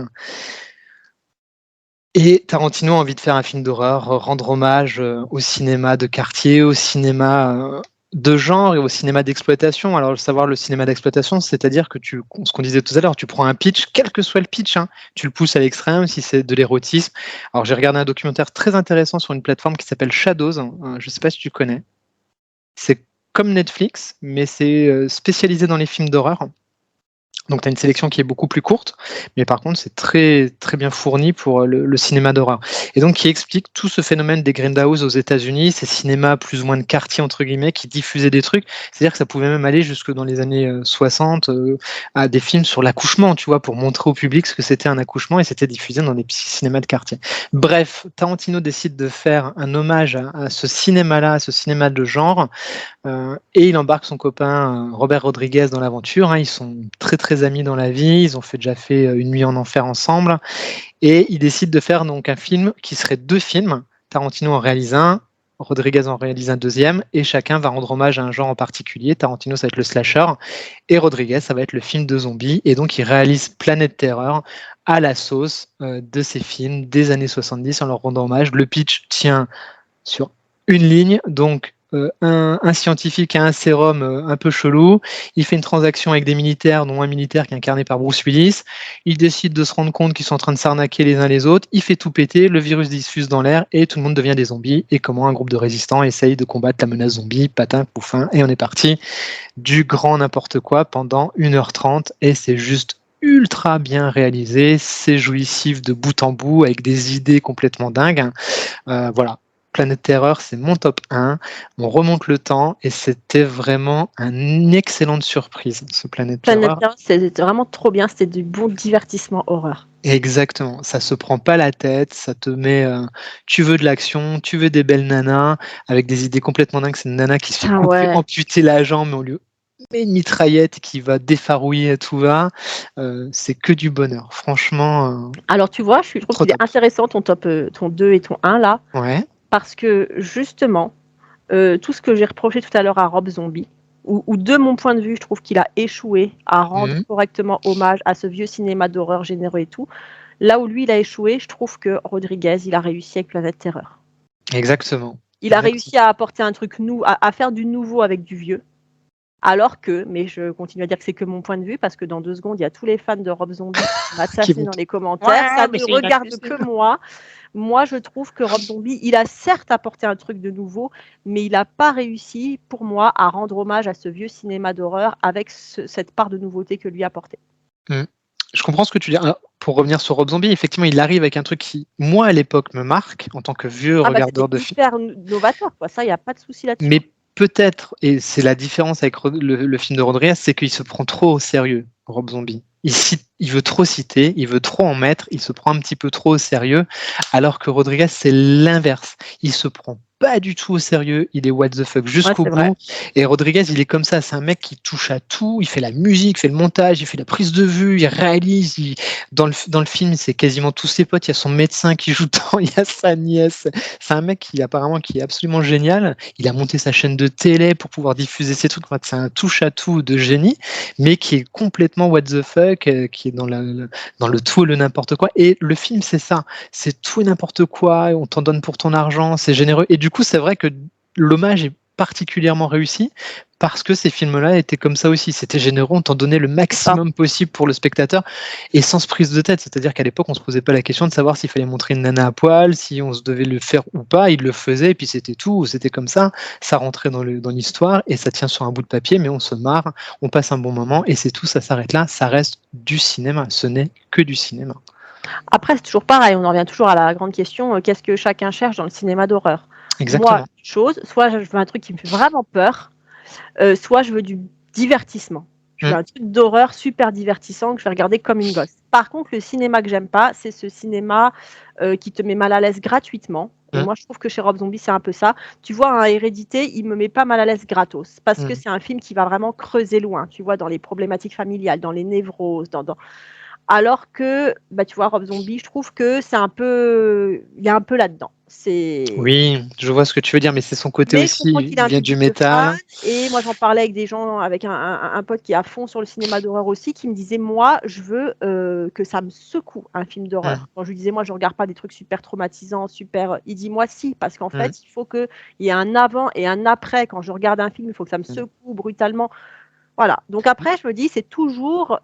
S1: Et Tarantino a envie de faire un film d'horreur, rendre hommage au cinéma de quartier, au cinéma de genre et au cinéma d'exploitation. Alors, savoir le cinéma d'exploitation, c'est-à-dire que ce qu'on disait tout à l'heure, tu prends un pitch, quel que soit le pitch, hein, tu le pousses à l'extrême, si c'est de l'érotisme. Alors, j'ai regardé un documentaire très intéressant sur une plateforme qui s'appelle Shadows. Je ne sais pas si tu connais. C'est comme Netflix, mais c'est spécialisé dans les films d'horreur. Donc, tu as une sélection qui est beaucoup plus courte, mais par contre, c'est très, très bien fourni pour le cinéma d'horreur. Et donc, qui explique tout ce phénomène des grindhouse aux États-Unis, ces cinémas plus ou moins de quartier, entre guillemets, qui diffusaient des trucs. C'est-à-dire que ça pouvait même aller jusque dans les années 60 à des films sur l'accouchement, tu vois, pour montrer au public ce que c'était un accouchement, et c'était diffusé dans des petits cinémas de quartier. Bref, Tarantino décide de faire un hommage à ce cinéma-là, à ce cinéma de genre. Et il embarque son copain Robert Rodriguez dans l'aventure, hein. Ils sont très très amis dans la vie, ils ont déjà fait Une nuit en enfer ensemble, et ils décident de faire donc un film qui serait deux films. Tarantino en réalise un, Rodriguez en réalise un deuxième, et chacun va rendre hommage à un genre en particulier. Tarantino, ça va être le slasher, et Rodriguez, ça va être le film de zombies. Et donc, ils réalisent Planète Terreur à la sauce de ces films des années 70 en leur rendant hommage. Le pitch tient sur une ligne, donc un scientifique a un sérum un peu chelou, il fait une transaction avec des militaires, dont un militaire qui est incarné par Bruce Willis, il décide de se rendre compte qu'ils sont en train de s'arnaquer les uns les autres, il fait tout péter, le virus diffuse dans l'air et tout le monde devient des zombies, et comment un groupe de résistants essaye de combattre la menace zombie, patin, poufin, et on est parti du grand n'importe quoi pendant 1h30, et c'est juste ultra bien réalisé, c'est jouissif de bout en bout, avec des idées complètement dingues. Voilà. Planète Terreur, c'est mon top 1. On remonte le temps et c'était vraiment une excellente surprise, ce Planète Terreur.
S2: C'était vraiment trop bien, c'était du bon divertissement horreur.
S1: Exactement, ça se prend pas la tête, ça te met, tu veux de l'action, tu veux des belles nanas, avec des idées complètement dingues. C'est une nana qui se fait amputer la jambe, mais on lui met une mitraillette qui va défarouiller à tout va. C'est que du bonheur, franchement.
S2: Alors tu vois, je trouve qu'il est intéressant ton 2 et ton 1 là, parce que justement, tout ce que j'ai reproché tout à l'heure à Rob Zombie, ou de mon point de vue, je trouve qu'il a échoué à rendre correctement hommage à ce vieux cinéma d'horreur généreux et tout. Là où lui, il a échoué, je trouve que Rodriguez, il a réussi avec Planète Terreur.
S1: Exactement.
S2: Il a réussi à apporter un truc à faire du nouveau avec du vieux. Alors que, mais je continue à dire que c'est que mon point de vue, parce que dans 2 secondes, il y a tous les fans de Rob Zombie qui vont m'assassiner dans les commentaires. Ça ne regarde que moi. Moi, je trouve que Rob Zombie, il a certes apporté un truc de nouveau, mais il n'a pas réussi, pour moi, à rendre hommage à ce vieux cinéma d'horreur avec cette part de nouveauté que lui a apporté.
S1: Je comprends ce que tu dis. Alors, pour revenir sur Rob Zombie, effectivement, il arrive avec un truc qui, moi, à l'époque, me marque en tant que vieux regardeur de films.
S2: C'est hyper novateur, quoi. Ça, il n'y a pas de souci là-dessus.
S1: Mais peut-être, et c'est la différence avec le film de Rodriguez, c'est qu'il se prend trop au sérieux, Rob Zombie. Il veut trop citer, il veut trop en mettre, il se prend un petit peu trop au sérieux, alors que Rodriguez, c'est l'inverse. Il se prend pas du tout au sérieux, il est what the fuck jusqu'au bout. Vrai. Et Rodriguez, il est comme ça, c'est un mec qui touche à tout, il fait la musique, il fait le montage, il fait la prise de vue, il réalise. Dans le film, c'est quasiment tous ses potes, il y a son médecin qui joue dedans, il y a sa nièce. C'est un mec qui apparemment qui est absolument génial. Il a monté sa chaîne de télé pour pouvoir diffuser ses trucs. C'est un touche à tout de génie, mais qui est complètement what the fuck, qui est dans le tout et le n'importe quoi. Et le film, c'est ça, c'est tout et n'importe quoi. On t'en donne pour ton argent, c'est généreux. Et du coup, c'est vrai que l'hommage est particulièrement réussi parce que ces films-là étaient comme ça aussi. C'était généreux, on t'en donnait le maximum possible pour le spectateur et sans se prise de tête. C'est-à-dire qu'à l'époque, on se posait pas la question de savoir s'il fallait montrer une nana à poil, si on se devait le faire ou pas. Il le faisait et puis c'était tout. C'était comme ça. Ça rentrait dans l'histoire et ça tient sur un bout de papier, mais on se marre, on passe un bon moment et c'est tout. Ça s'arrête là. Ça reste du cinéma. Ce n'est que du cinéma.
S2: Après, c'est toujours pareil. On en revient toujours à la grande question qu'est-ce que chacun cherche dans le cinéma d'horreur?
S1: Exactement.
S2: Moi, soit je veux un truc qui me fait vraiment peur, soit je veux du divertissement. Je veux un truc d'horreur super divertissant que je vais regarder comme une gosse. Par contre, le cinéma que j'aime pas, c'est ce cinéma qui te met mal à l'aise gratuitement. Et moi, je trouve que chez Rob Zombie, c'est un peu ça. Tu vois, un Hérédité, il me met pas mal à l'aise gratos. Parce que c'est un film qui va vraiment creuser loin, tu vois, dans les problématiques familiales, dans les névroses, alors que, tu vois, Rob Zombie, je trouve que c'est un peu... Il y a un peu là-dedans.
S1: Oui, je vois ce que tu veux dire, mais c'est son côté aussi, il vient du métal.
S2: Et moi, j'en parlais avec des gens, avec un pote qui est à fond sur le cinéma d'horreur aussi, qui me disait, moi, je veux que ça me secoue, un film d'horreur. Quand je lui disais, moi, je ne regarde pas des trucs super traumatisants, super... Il dit, moi, si, parce qu'en fait, il faut qu'il y ait un avant et un après. Quand je regarde un film, il faut que ça me secoue brutalement. Voilà. Donc après, je me dis, c'est toujours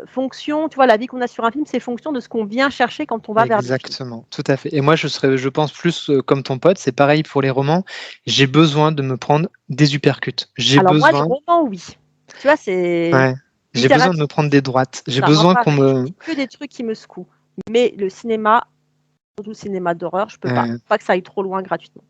S2: fonction, tu vois, la vie qu'on a sur un film, c'est fonction de ce qu'on vient chercher quand on va vers le film.
S1: Exactement, tout à fait. Et moi, je pense plus comme ton pote, c'est pareil pour les romans. J'ai besoin de me prendre des uppercuts.
S2: Moi, les romans, oui. Tu vois, c'est...
S1: Ouais. J'ai besoin de me prendre des droites. J'ai besoin qu'on me...
S2: que des trucs qui me secouent. Mais le cinéma, surtout le cinéma d'horreur, je peux pas. Faut pas que ça aille trop loin gratuitement.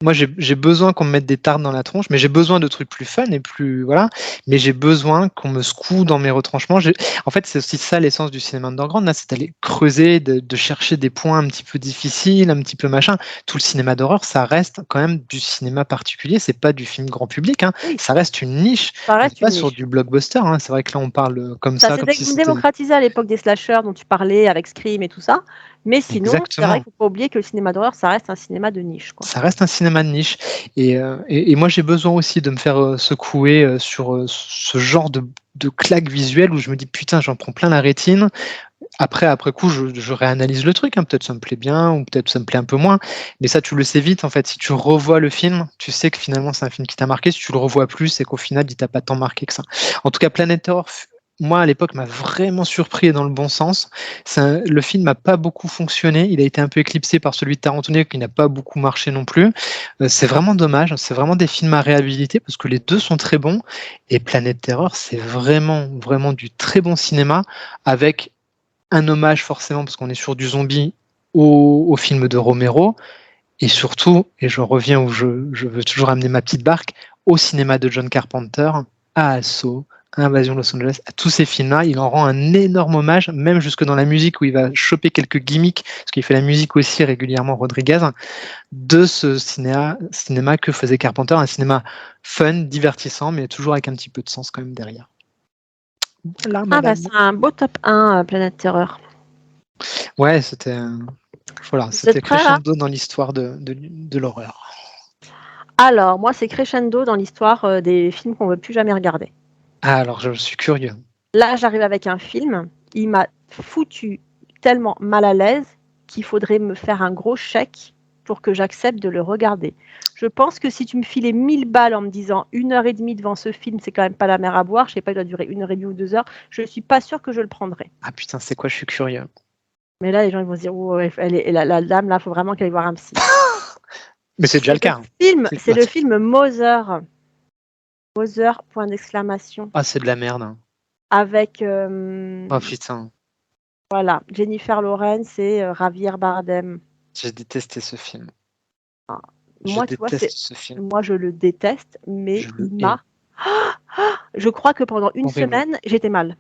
S1: Moi, j'ai besoin qu'on me mette des tartes dans la tronche, mais j'ai besoin de trucs plus fun et plus voilà. Mais j'ai besoin qu'on me secoue dans mes retranchements. En fait, c'est aussi ça l'essence du cinéma underground, là, c'est d'aller creuser, de chercher des points un petit peu difficiles, un petit peu machin. Tout le cinéma d'horreur, ça reste quand même du cinéma particulier. C'est pas du film grand public. Oui. Ça reste une niche.
S2: Ça reste
S1: pas sur du blockbuster. C'est vrai que là, on parle comme ça.
S2: Ça s'est démocratisé à l'époque des slashers dont tu parlais avec Scream et tout ça. Mais sinon, c'est vrai qu'il ne faut pas oublier que le cinéma d'horreur, ça reste un cinéma de niche. Quoi.
S1: Ça reste un cinéma de niche. Et moi, j'ai besoin aussi de me faire secouer sur ce genre de claque visuelle où je me dis, putain, j'en prends plein la rétine. Après coup, je réanalyse le truc. Peut-être ça me plaît bien ou peut-être ça me plaît un peu moins. Mais ça, tu le sais vite. En fait, si tu revois le film, tu sais que finalement, c'est un film qui t'a marqué. Si tu le revois plus, c'est qu'au final, il t'a pas tant marqué que ça. En tout cas, Planète Terreur, moi, à l'époque, m'a vraiment surpris dans le bon sens. Le film n'a pas beaucoup fonctionné. Il a été un peu éclipsé par celui de Tarantino qui n'a pas beaucoup marché non plus. C'est vraiment dommage. C'est vraiment des films à réhabiliter parce que les deux sont très bons. Et Planète Terreur, c'est vraiment, vraiment du très bon cinéma avec un hommage forcément parce qu'on est sur du zombie au film de Romero. Et surtout, et je reviens où je veux toujours amener ma petite barque, au cinéma de John Carpenter, à Assaut, à Invasion Los Angeles, à tous ces films-là, il en rend un énorme hommage, même jusque dans la musique où il va choper quelques gimmicks, parce qu'il fait la musique aussi régulièrement, Rodriguez, de ce cinéma que faisait Carpenter, un cinéma fun, divertissant, mais toujours avec un petit peu de sens quand même derrière. Voilà, madame.
S2: c'est un beau top 1, Planète Terreur.
S1: Ouais, c'était
S2: Vous
S1: c'était
S2: êtes prêts, là ?
S1: crescendo dans l'histoire de l'horreur.
S2: Alors, moi, c'est crescendo dans l'histoire des films qu'on ne veut plus jamais regarder.
S1: Ah, alors je suis curieux.
S2: Là, j'arrive avec un film, il m'a foutu tellement mal à l'aise qu'il faudrait me faire un gros chèque pour que j'accepte de le regarder. Je pense que si tu me filais 1000 balles en me disant 1h30 devant ce film, c'est quand même pas la mer à boire, je sais pas, il doit durer 1h30 ou 2 heures, je suis pas sûre que je le prendrais.
S1: Ah putain, c'est quoi? Je suis curieux.
S2: Mais là, les gens ils vont se dire, oh, la dame, là, il faut vraiment qu'elle aille voir un psy.
S1: Mais c'est déjà le cas.
S2: C'est le film Mother. Mother, point d'exclamation.
S1: Ah, c'est de la merde.
S2: Avec
S1: Oh putain,
S2: voilà, Jennifer Lawrence et Javier Bardem.
S1: j'ai détesté ce film.
S2: Moi, tu vois,
S1: ce film.
S2: moi, je le déteste, mais
S1: Je le
S2: il m'a. Je crois que pendant une
S1: Horrible.
S2: semaine, j'étais mal.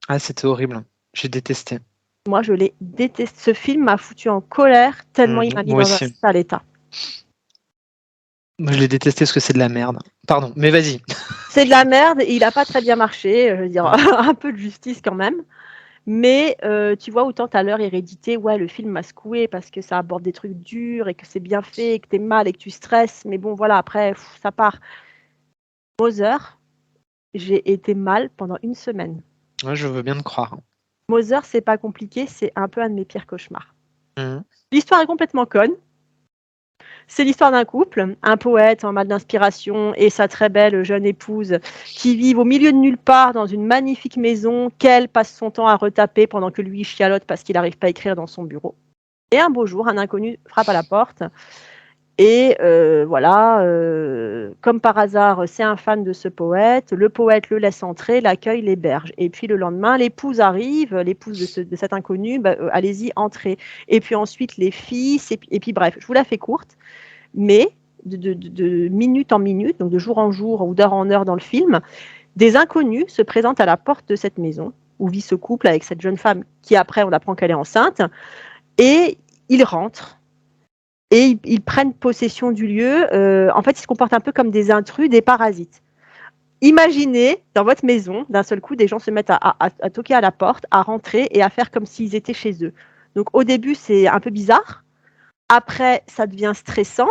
S1: Ah, c'était horrible. J'ai détesté.
S2: Moi, je l'ai détesté. Ce film m'a foutu en colère tellement il m'a mis
S1: Moi
S2: dans un
S1: aussi.
S2: sale état.
S1: Moi, je l'ai détesté parce que c'est de la merde. Pardon, mais vas-y.
S2: C'est de la merde et il n'a pas très bien marché. Je veux dire, un peu de justice quand même. Mais tu vois, autant tout à l'heure, Hérédité, ouais, le film m'a secoué parce que ça aborde des trucs durs et que c'est bien fait et que t'es mal et que tu stresses. Mais bon, voilà, après, ça part. Mother, j'ai été mal pendant une semaine.
S1: Ouais, je veux bien te croire.
S2: Mother, c'est pas compliqué, c'est un peu un de mes pires cauchemars.
S1: Mhm.
S2: L'histoire est complètement conne. C'est l'histoire d'un couple, un poète en mal d'inspiration et sa très belle jeune épouse qui vivent au milieu de nulle part dans une magnifique maison qu'elle passe son temps à retaper pendant que lui chialote parce qu'il n'arrive pas à écrire dans son bureau. Et un beau jour, un inconnu frappe à la porte et voilà, comme par hasard, c'est un fan de ce poète. Le poète le laisse entrer, l'accueille, l'héberge. Et puis le lendemain, l'épouse arrive, l'épouse de cet inconnu, allez-y, entrez. Et puis ensuite, les fils, et puis bref, je vous la fais courte, mais de minute en minute, donc de jour en jour ou d'heure en heure dans le film, des inconnus se présentent à la porte de cette maison où vit ce couple avec cette jeune femme qui après, on apprend qu'elle est enceinte, et ils rentrent. Et ils prennent possession du lieu. En fait, ils se comportent un peu comme des intrus, des parasites. Imaginez, dans votre maison, d'un seul coup, des gens se mettent à toquer à la porte, à rentrer et à faire comme s'ils étaient chez eux. Donc au début, c'est un peu bizarre. Après, ça devient stressant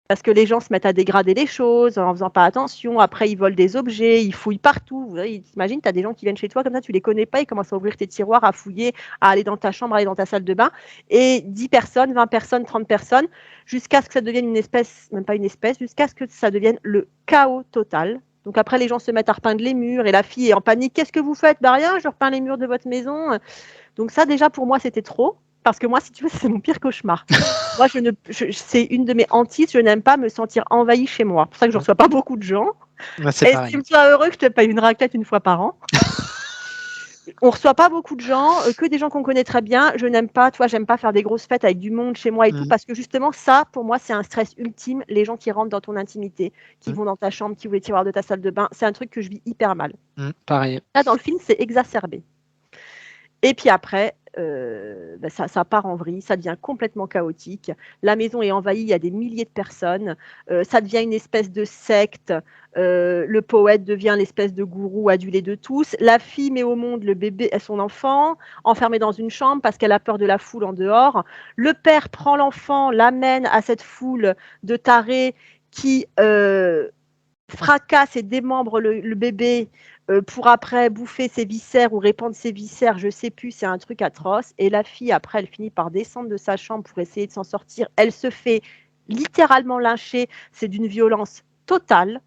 S2: parce que les gens se mettent à dégrader les choses en faisant pas attention. Après, ils volent des objets, ils fouillent partout. T'imagines, tu as des gens qui viennent chez toi comme ça, tu les connais pas, ils commencent à ouvrir tes tiroirs, à fouiller, à aller dans ta chambre, à aller dans ta salle de bain. Et 10 personnes, 20 personnes, 30 personnes, jusqu'à ce que ça devienne une espèce, même pas une espèce, jusqu'à ce que ça devienne le chaos total. Donc après, les gens se mettent à repeindre les murs et la fille est en panique. Qu'est-ce que vous faites? Bah rien, je repeins les murs de votre maison. Donc ça, déjà, pour moi, c'était trop. Parce que moi, si tu veux, c'est mon pire cauchemar. Moi, c'est une de mes hantises. Je n'aime pas me sentir envahie chez moi. C'est pour ça que je ne reçois pas beaucoup de gens.
S1: Ouais, c'est pareil.
S2: Estime-toi heureux que je te paye une raclette une fois par an. On ne reçoit pas beaucoup de gens, que des gens qu'on connaît très bien. Je n'aime pas, toi, j'aime pas faire des grosses fêtes avec du monde chez moi et tout, parce que justement, ça, pour moi, c'est un stress ultime. Les gens qui rentrent dans ton intimité, qui vont dans ta chambre, qui ouvrent les tiroirs de ta salle de bain, c'est un truc que je vis hyper mal.
S1: Pareil.
S2: Là, dans le film, c'est exacerbé. Et puis après, ça part en vrille, ça devient complètement chaotique. La maison est envahie, il y a des milliers de personnes. Ça devient une espèce de secte. Le poète devient l'espèce de gourou adulé de tous. La fille met au monde le bébé et son enfant, enfermé dans une chambre parce qu'elle a peur de la foule en dehors. Le père prend l'enfant, l'amène à cette foule de tarés qui fracasse et démembre le bébé pour après bouffer ses viscères ou répandre ses viscères, je sais plus, c'est un truc atroce. Et la fille, après, elle finit par descendre de sa chambre pour essayer de s'en sortir. Elle se fait littéralement lyncher. C'est d'une violence totale.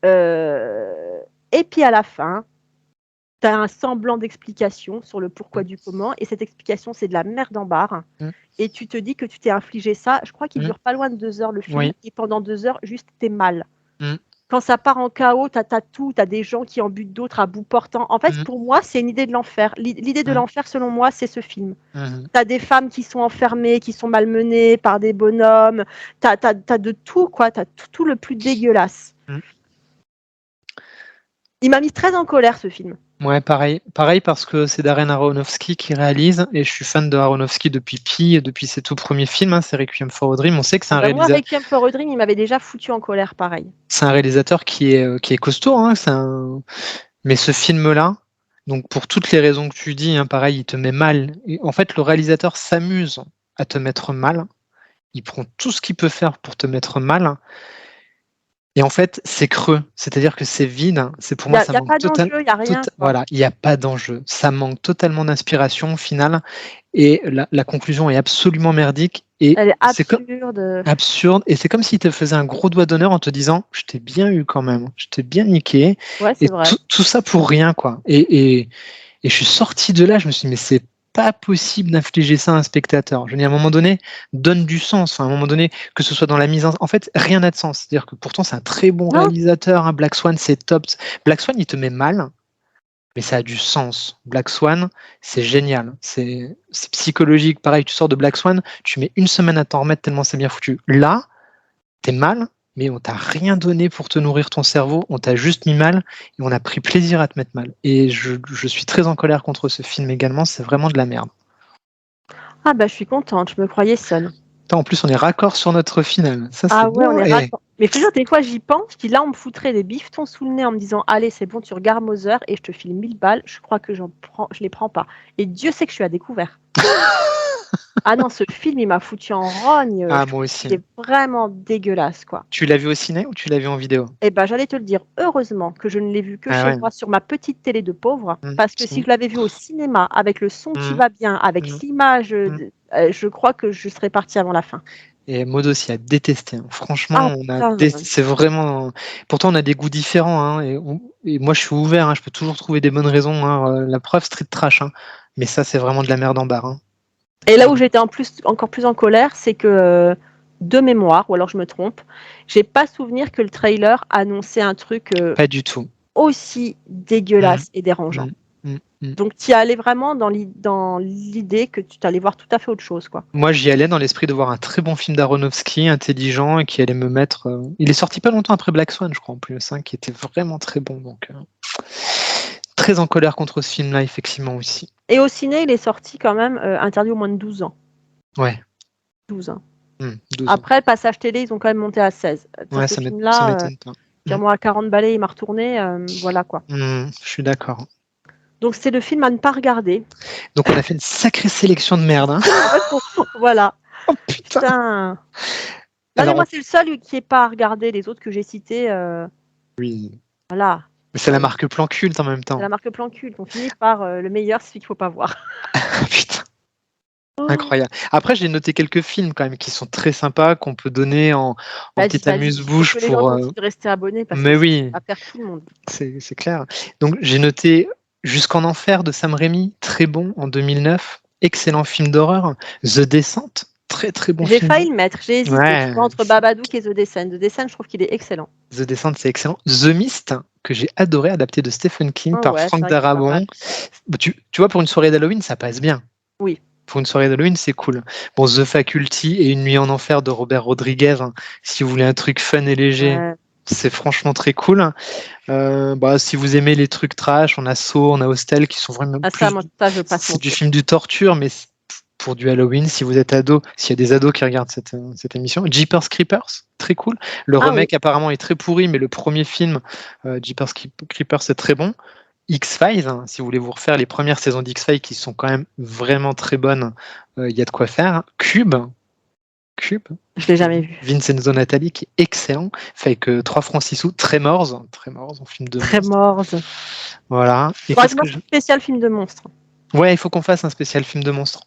S2: Et puis à la fin, tu as un semblant d'explication sur le pourquoi du comment. Et cette explication, c'est de la merde en barre. Et tu te dis que tu t'es infligé ça. Je crois qu'il dure pas loin de 2 heures le film.
S1: Oui.
S2: Et pendant 2 heures, juste, t'es mal. quand ça part en chaos, t'as tout, t'as des gens qui en butent d'autres à bout portant. En fait, pour moi, c'est une idée de l'enfer. L'idée de l'enfer, selon moi, c'est ce film. T'as des femmes qui sont enfermées, qui sont malmenées par des bonhommes. T'as de tout, quoi. T'as tout le plus dégueulasse. Il m'a mis très en colère, ce film.
S1: Ouais, pareil parce que c'est Darren Aronofsky qui réalise, et je suis fan de Aronofsky depuis Pi, depuis ses tout premiers films, c'est Requiem for a Dream. On sait que c'est un
S2: Moi, Requiem for a Dream, il m'avait déjà foutu en colère, pareil.
S1: C'est un réalisateur qui est costaud, mais ce film-là, donc pour toutes les raisons que tu dis, pareil, il te met mal. Et en fait, le réalisateur s'amuse à te mettre mal. Il prend tout ce qu'il peut faire pour te mettre mal. Et en fait, c'est creux, c'est-à-dire que c'est vide. C'est pour moi, ça manque totalement.
S2: Il n'y a rien.
S1: Voilà, il n'y a pas d'enjeu. Ça manque totalement d'inspiration au final. Et la conclusion est absolument merdique. Et
S2: elle est absurde.
S1: Absurde. Et c'est comme s'il te faisait un gros doigt d'honneur en te disant « Je t'ai bien eu quand même, je t'ai bien niqué. »
S2: Ouais, c'est vrai.
S1: Tout ça pour rien, quoi. Et je suis sorti de là, je me suis dit « Mais c'est pas possible d'infliger ça à un spectateur. » Je veux dire, à un moment donné, donne du sens. Enfin, à un moment donné, que ce soit dans la mise en fait, rien n'a de sens. C'est-à-dire que pourtant, c'est un très bon réalisateur. Black Swan, c'est top. Black Swan, il te met mal, mais ça a du sens. Black Swan, c'est génial. C'est psychologique. Pareil, tu sors de Black Swan, tu mets une semaine à t'en remettre tellement c'est bien foutu. Là, t'es mal, mais on t'a rien donné pour te nourrir ton cerveau. On t'a juste mis mal et on a pris plaisir à te mettre mal. Et je suis très en colère contre ce film également. C'est vraiment de la merde.
S2: Ah bah, je suis contente. Je me croyais seule.
S1: En plus, on est raccord sur notre final. Ça,
S2: ah ouais, on est raccord. Mais toujours, des fois, j'y pense. Je dis là, on me foutrait des bifetons sous le nez en me disant allez, c'est bon, tu regardes Mother et je te file 1000 balles. Je crois que je les prends pas. Et Dieu sait que je suis à découvert. Ah non, ce film, il m'a foutu en rogne.
S1: Ah, moi aussi.
S2: C'est vraiment dégueulasse, quoi.
S1: Tu l'as vu au ciné ou tu l'as vu en vidéo?
S2: Eh ben, j'allais te le dire. Heureusement que je ne l'ai vu que chez moi sur ma petite télé de pauvre. Parce que si je l'avais vu au cinéma, avec le son qui va bien, avec l'image, je crois que je serais partie avant la fin.
S1: Et Maud aussi a détesté. Franchement, c'est vraiment. Pourtant, on a des goûts différents. Et moi, je suis ouvert. Je peux toujours trouver des bonnes raisons. La preuve, street trash. Mais ça, c'est vraiment de la merde en barre.
S2: Et là où j'étais encore plus en colère, c'est que de mémoire, ou alors je me trompe, j'ai pas souvenir que le trailer annonçait un truc
S1: pas du tout
S2: aussi dégueulasse et dérangeant. Donc tu y allais vraiment dans l'idée que tu allais voir tout à fait autre chose, quoi.
S1: Moi, j'y allais dans l'esprit de voir un très bon film d'Aronofsky, intelligent, et qui allait me mettre. Il est sorti pas longtemps après Black Swan, je crois, en plus, qui était vraiment très bon. Donc, très en colère contre ce film-là, effectivement aussi.
S2: Et au ciné, il est sorti quand même interdit au moins de 12 ans.
S1: Ouais.
S2: 12 ans.
S1: 12
S2: Après, le passage télé, ils ont quand même monté à 16.
S1: Ouais, ça m'étonne pas.
S2: Moi, à 40 balais, il m'a retourné. Voilà, quoi.
S1: Je suis d'accord.
S2: Donc, c'est le film à ne pas regarder.
S1: Donc, on a fait une sacrée sélection de merde.
S2: Voilà.
S1: Oh, putain.
S2: Alors, moi, c'est le seul qui n'est pas à regarder. Les autres que j'ai cités.
S1: Oui.
S2: Voilà.
S1: Mais c'est la marque plan culte en même temps.
S2: C'est la marque plan culte. On finit par le meilleur, celui qu'il ne faut pas voir.
S1: Putain. Incroyable. Après, j'ai noté quelques films quand même qui sont très sympas, qu'on peut donner en petite amuse-bouche pour.
S2: Rester abonné parce
S1: mais
S2: que
S1: oui,
S2: ça perd tout le monde.
S1: C'est clair. Donc, j'ai noté Jusqu'en enfer de Sam Raimi, très bon en 2009. Excellent film d'horreur. The Descent, très très bon film.
S2: J'ai failli le mettre. J'ai hésité entre Babadook et The Descent. The Descent, je trouve qu'il est excellent.
S1: The Descent, c'est excellent. The Mist, que j'ai adoré, adapté de Stephen King par Frank Darabont. Tu vois, pour une soirée d'Halloween, ça passe bien.
S2: Oui.
S1: Pour une soirée d'Halloween, c'est cool. Bon, The Faculty et Une nuit en enfer de Robert Rodriguez, si vous voulez un truc fun et léger, c'est franchement très cool. Si vous aimez les trucs trash, on a Saw, on a Hostel qui sont vraiment c'est du film du torture, mais pour du Halloween, si vous êtes ado, s'il y a des ados qui regardent cette émission. Jeepers Creepers, très cool. Le remake apparemment est très pourri, mais le premier film, Jeepers Creepers, c'est très bon. X-Files, si vous voulez vous refaire les premières saisons d'X-Files qui sont quand même vraiment très bonnes, il y a de quoi faire. Cube,
S2: je l'ai jamais vu.
S1: Vincenzo Natali qui est excellent, fait que 3 francs 6 sous. Tremors en film de
S2: Tremors.
S1: Voilà.
S2: Et spécial film de monstre.
S1: Ouais, il faut qu'on fasse un spécial film de monstre.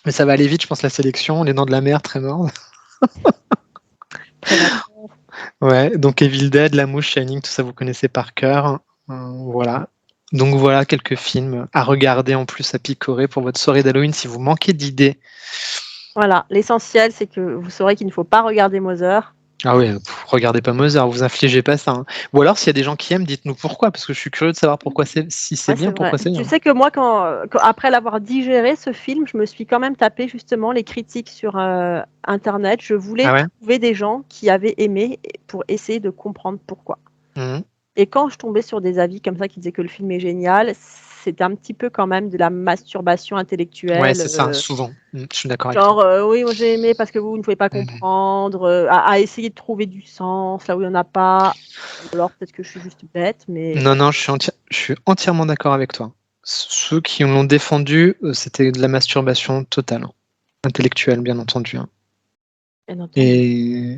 S1: Mais ça va aller vite, je pense, la sélection. Les Dents de la Mer, Tremors. Ouais, donc Evil Dead, La Mouche, Shining, tout ça vous connaissez par cœur. Voilà. Donc voilà quelques films à regarder en plus à picorer pour votre soirée d'Halloween si vous manquez d'idées.
S2: Voilà, l'essentiel c'est que vous saurez qu'il ne faut pas regarder Mother.
S1: Ah ouais, regardez pas Mozart, vous infligez pas ça. Hein. Ou alors, s'il y a des gens qui aiment, dites-nous pourquoi, parce que je suis curieux de savoir pourquoi si c'est
S2: Ouais, c'est
S1: bien,
S2: vrai.
S1: pourquoi c'est
S2: Tu
S1: bien.
S2: sais que moi, après l'avoir digéré, ce film, je me suis quand même tapé justement les critiques sur Internet. Je voulais
S1: Ah ouais?
S2: trouver des gens qui avaient aimé pour essayer de comprendre pourquoi.
S1: Mhm.
S2: Et quand je tombais sur des avis comme ça qui disaient que le film est génial, c'était un petit peu quand même de la masturbation
S1: Ouais,
S2: intellectuelle.
S1: c'est ça, souvent. Je suis d'accord avec toi.
S2: Genre, oui, moi j'ai aimé parce que vous ne pouvez pas
S1: Mhm.
S2: comprendre, à essayer de trouver du sens là où il n'y en a pas. Ou alors peut-être que je suis juste bête, mais
S1: Non, je suis entièrement d'accord avec toi. Ceux qui l'ont défendu, c'était de la masturbation totale, hein. Intellectuelle, bien entendu. Hein.
S2: bien entendu.
S1: Et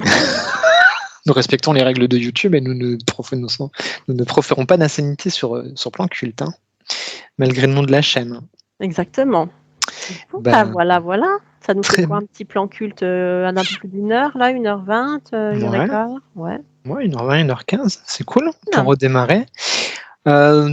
S1: nous respectons les règles de YouTube et nous ne proférons pas d'insanité sur plan culte, hein, malgré le nom de la chaîne. Hein.
S2: Exactement. Bon, bah
S1: Ben,
S2: voilà. Ça nous fait
S1: très
S2: quoi un petit plan culte un peu plus d'une heure, là, 1h20, 1h15? Ouais.
S1: Ouais, 1h20, 1h15, c'est cool pour
S2: Non.
S1: redémarrer.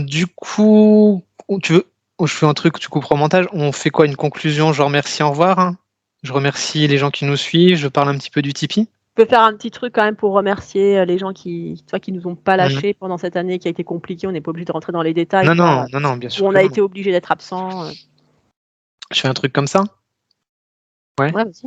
S1: Du coup, tu veux, je fais un truc, tu coupes au montage, on fait quoi, une conclusion, je remercie, au revoir. Hein. Je remercie les gens qui nous suivent, je parle un petit peu du Tipeee.
S2: On peut faire un petit truc quand même pour remercier les gens qui nous ont pas
S1: Mhm.
S2: lâchés pendant cette année qui a été compliquée. On n'est pas obligé de rentrer dans les détails,
S1: Non,
S2: quoi.
S1: non, non, bien sûr
S2: Où on
S1: que
S2: a
S1: non.
S2: été obligé d'être absent.
S1: Je fais un truc comme ça. Ouais.
S2: Ouais, vas-y.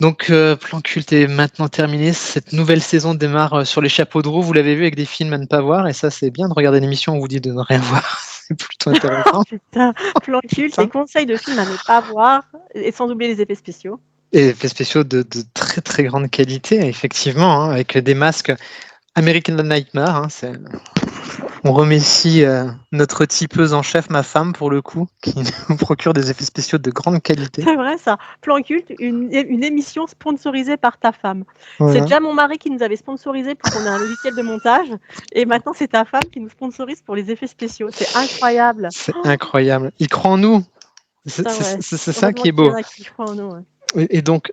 S1: Donc, Plan Culte est maintenant terminé. Cette nouvelle saison démarre sur les chapeaux de roue. Vous l'avez vu avec des films à ne pas voir. Et ça, c'est bien de regarder l'émission où on vous dit de ne rien voir. C'est plutôt intéressant.
S2: Putain, plan culte, les
S1: Ça.
S2: conseils de films à ne pas voir, et sans oublier les effets spéciaux.
S1: Et effets spéciaux de très très grande qualité, effectivement, hein, avec des masques American Nightmare. Hein, on remercie notre tipeuse en chef, ma femme, pour le coup, qui nous procure des effets spéciaux de grande qualité.
S2: C'est vrai ça. Plan culte, une émission sponsorisée par ta femme. C'est
S1: Voilà.
S2: déjà mon mari qui nous avait sponsorisé pour qu'on ait un logiciel de montage. Et maintenant, c'est ta femme qui nous sponsorise pour les effets spéciaux. C'est incroyable.
S1: C'est incroyable. Il croit en nous.
S2: Putain, ouais.
S1: C'est ça
S2: Heureusement
S1: qui est
S2: qu'il y
S1: beau.
S2: en a qui croient en nous. Ouais.
S1: Et donc,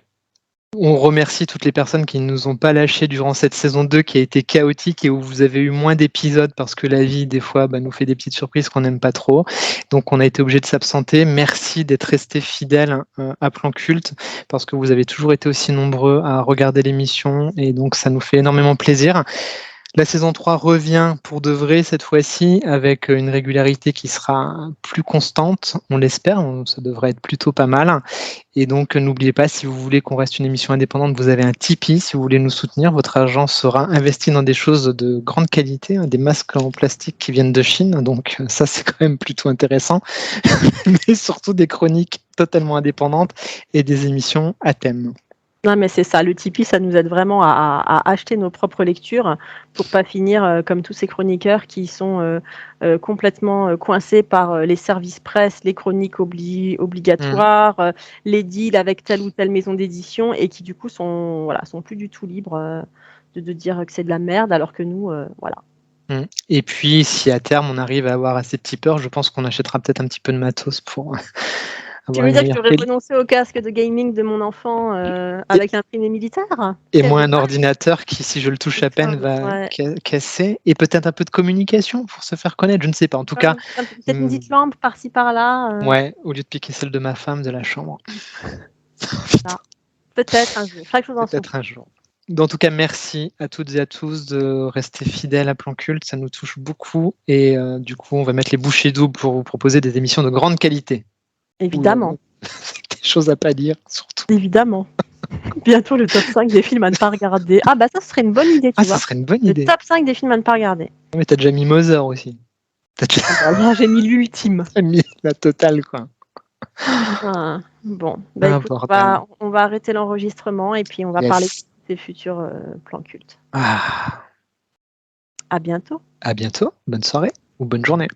S1: on remercie toutes les personnes qui ne nous ont pas lâchés durant cette saison 2 qui a été chaotique et où vous avez eu moins d'épisodes parce que la vie, des fois, nous fait des petites surprises qu'on n'aime pas trop. Donc, on a été obligé de s'absenter. Merci d'être restés fidèles à Plan Culte parce que vous avez toujours été aussi nombreux à regarder l'émission et donc ça nous fait énormément plaisir. La saison 3 revient pour de vrai cette fois-ci avec une régularité qui sera plus constante, on l'espère, ça devrait être plutôt pas mal. Et donc n'oubliez pas, si vous voulez qu'on reste une émission indépendante, vous avez un Tipeee, si vous voulez nous soutenir, votre argent sera investi dans des choses de grande qualité, hein, des masques en plastique qui viennent de Chine, donc ça c'est quand même plutôt intéressant, mais surtout des chroniques totalement indépendantes et des émissions à thème.
S2: Non, mais c'est ça. Le Tipeee, ça nous aide vraiment à acheter nos propres lectures pour pas finir comme tous ces chroniqueurs qui sont complètement coincés par les services presse, les chroniques obligatoires, les deals avec telle ou telle maison d'édition et qui du coup sont plus du tout libres de dire que c'est de la merde alors que nous, voilà.
S1: Et puis, si à terme on arrive à avoir assez de tipeurs, je pense qu'on achètera peut-être un petit peu de matos pour
S2: Tu
S1: avoir
S2: veux
S1: une
S2: dire que je
S1: meilleure
S2: devrais
S1: qualité.
S2: renoncer au casque de gaming de mon enfant avec l'imprimé militaire?
S1: Et
S2: Quel
S1: moins un
S2: dommage.
S1: ordinateur qui, si je le touche à peine,
S2: Putain,
S1: va
S2: ouais.
S1: casser. Et peut-être un peu de communication pour se faire connaître, je ne sais pas. En tout cas,
S2: Peut-être une petite lampe par-ci par-là.
S1: ouais, au lieu de piquer celle de ma femme de la chambre.
S2: Ça. Peut-être un jour. Chaque chose en son
S1: Peut-être
S2: temps.
S1: un jour. En tout cas, merci à toutes et à tous de rester fidèles à Plan Culte, ça nous touche beaucoup. Et du coup, on va mettre les bouchées doubles pour vous proposer des émissions de grande qualité.
S2: Évidemment.
S1: Des choses à pas dire, surtout.
S2: Évidemment. Bientôt le top 5 des films à ne pas regarder. Ah bah ça serait une bonne idée, tu
S1: Ah,
S2: vois.
S1: ça serait une bonne
S2: Le
S1: idée.
S2: top 5 des films à ne pas regarder.
S1: Mais t'as déjà mis Mother aussi. T'as déjà
S2: Ah bah là, j'ai mis l'ultime.
S1: mis la totale, quoi.
S2: Ah, bon, bah écoute,
S1: Bordel.
S2: on va arrêter l'enregistrement et puis on va parler
S1: Yes.
S2: des futurs plans cultes.
S1: Ah,
S2: À bientôt.
S1: à bientôt. Bonne soirée ou bonne journée.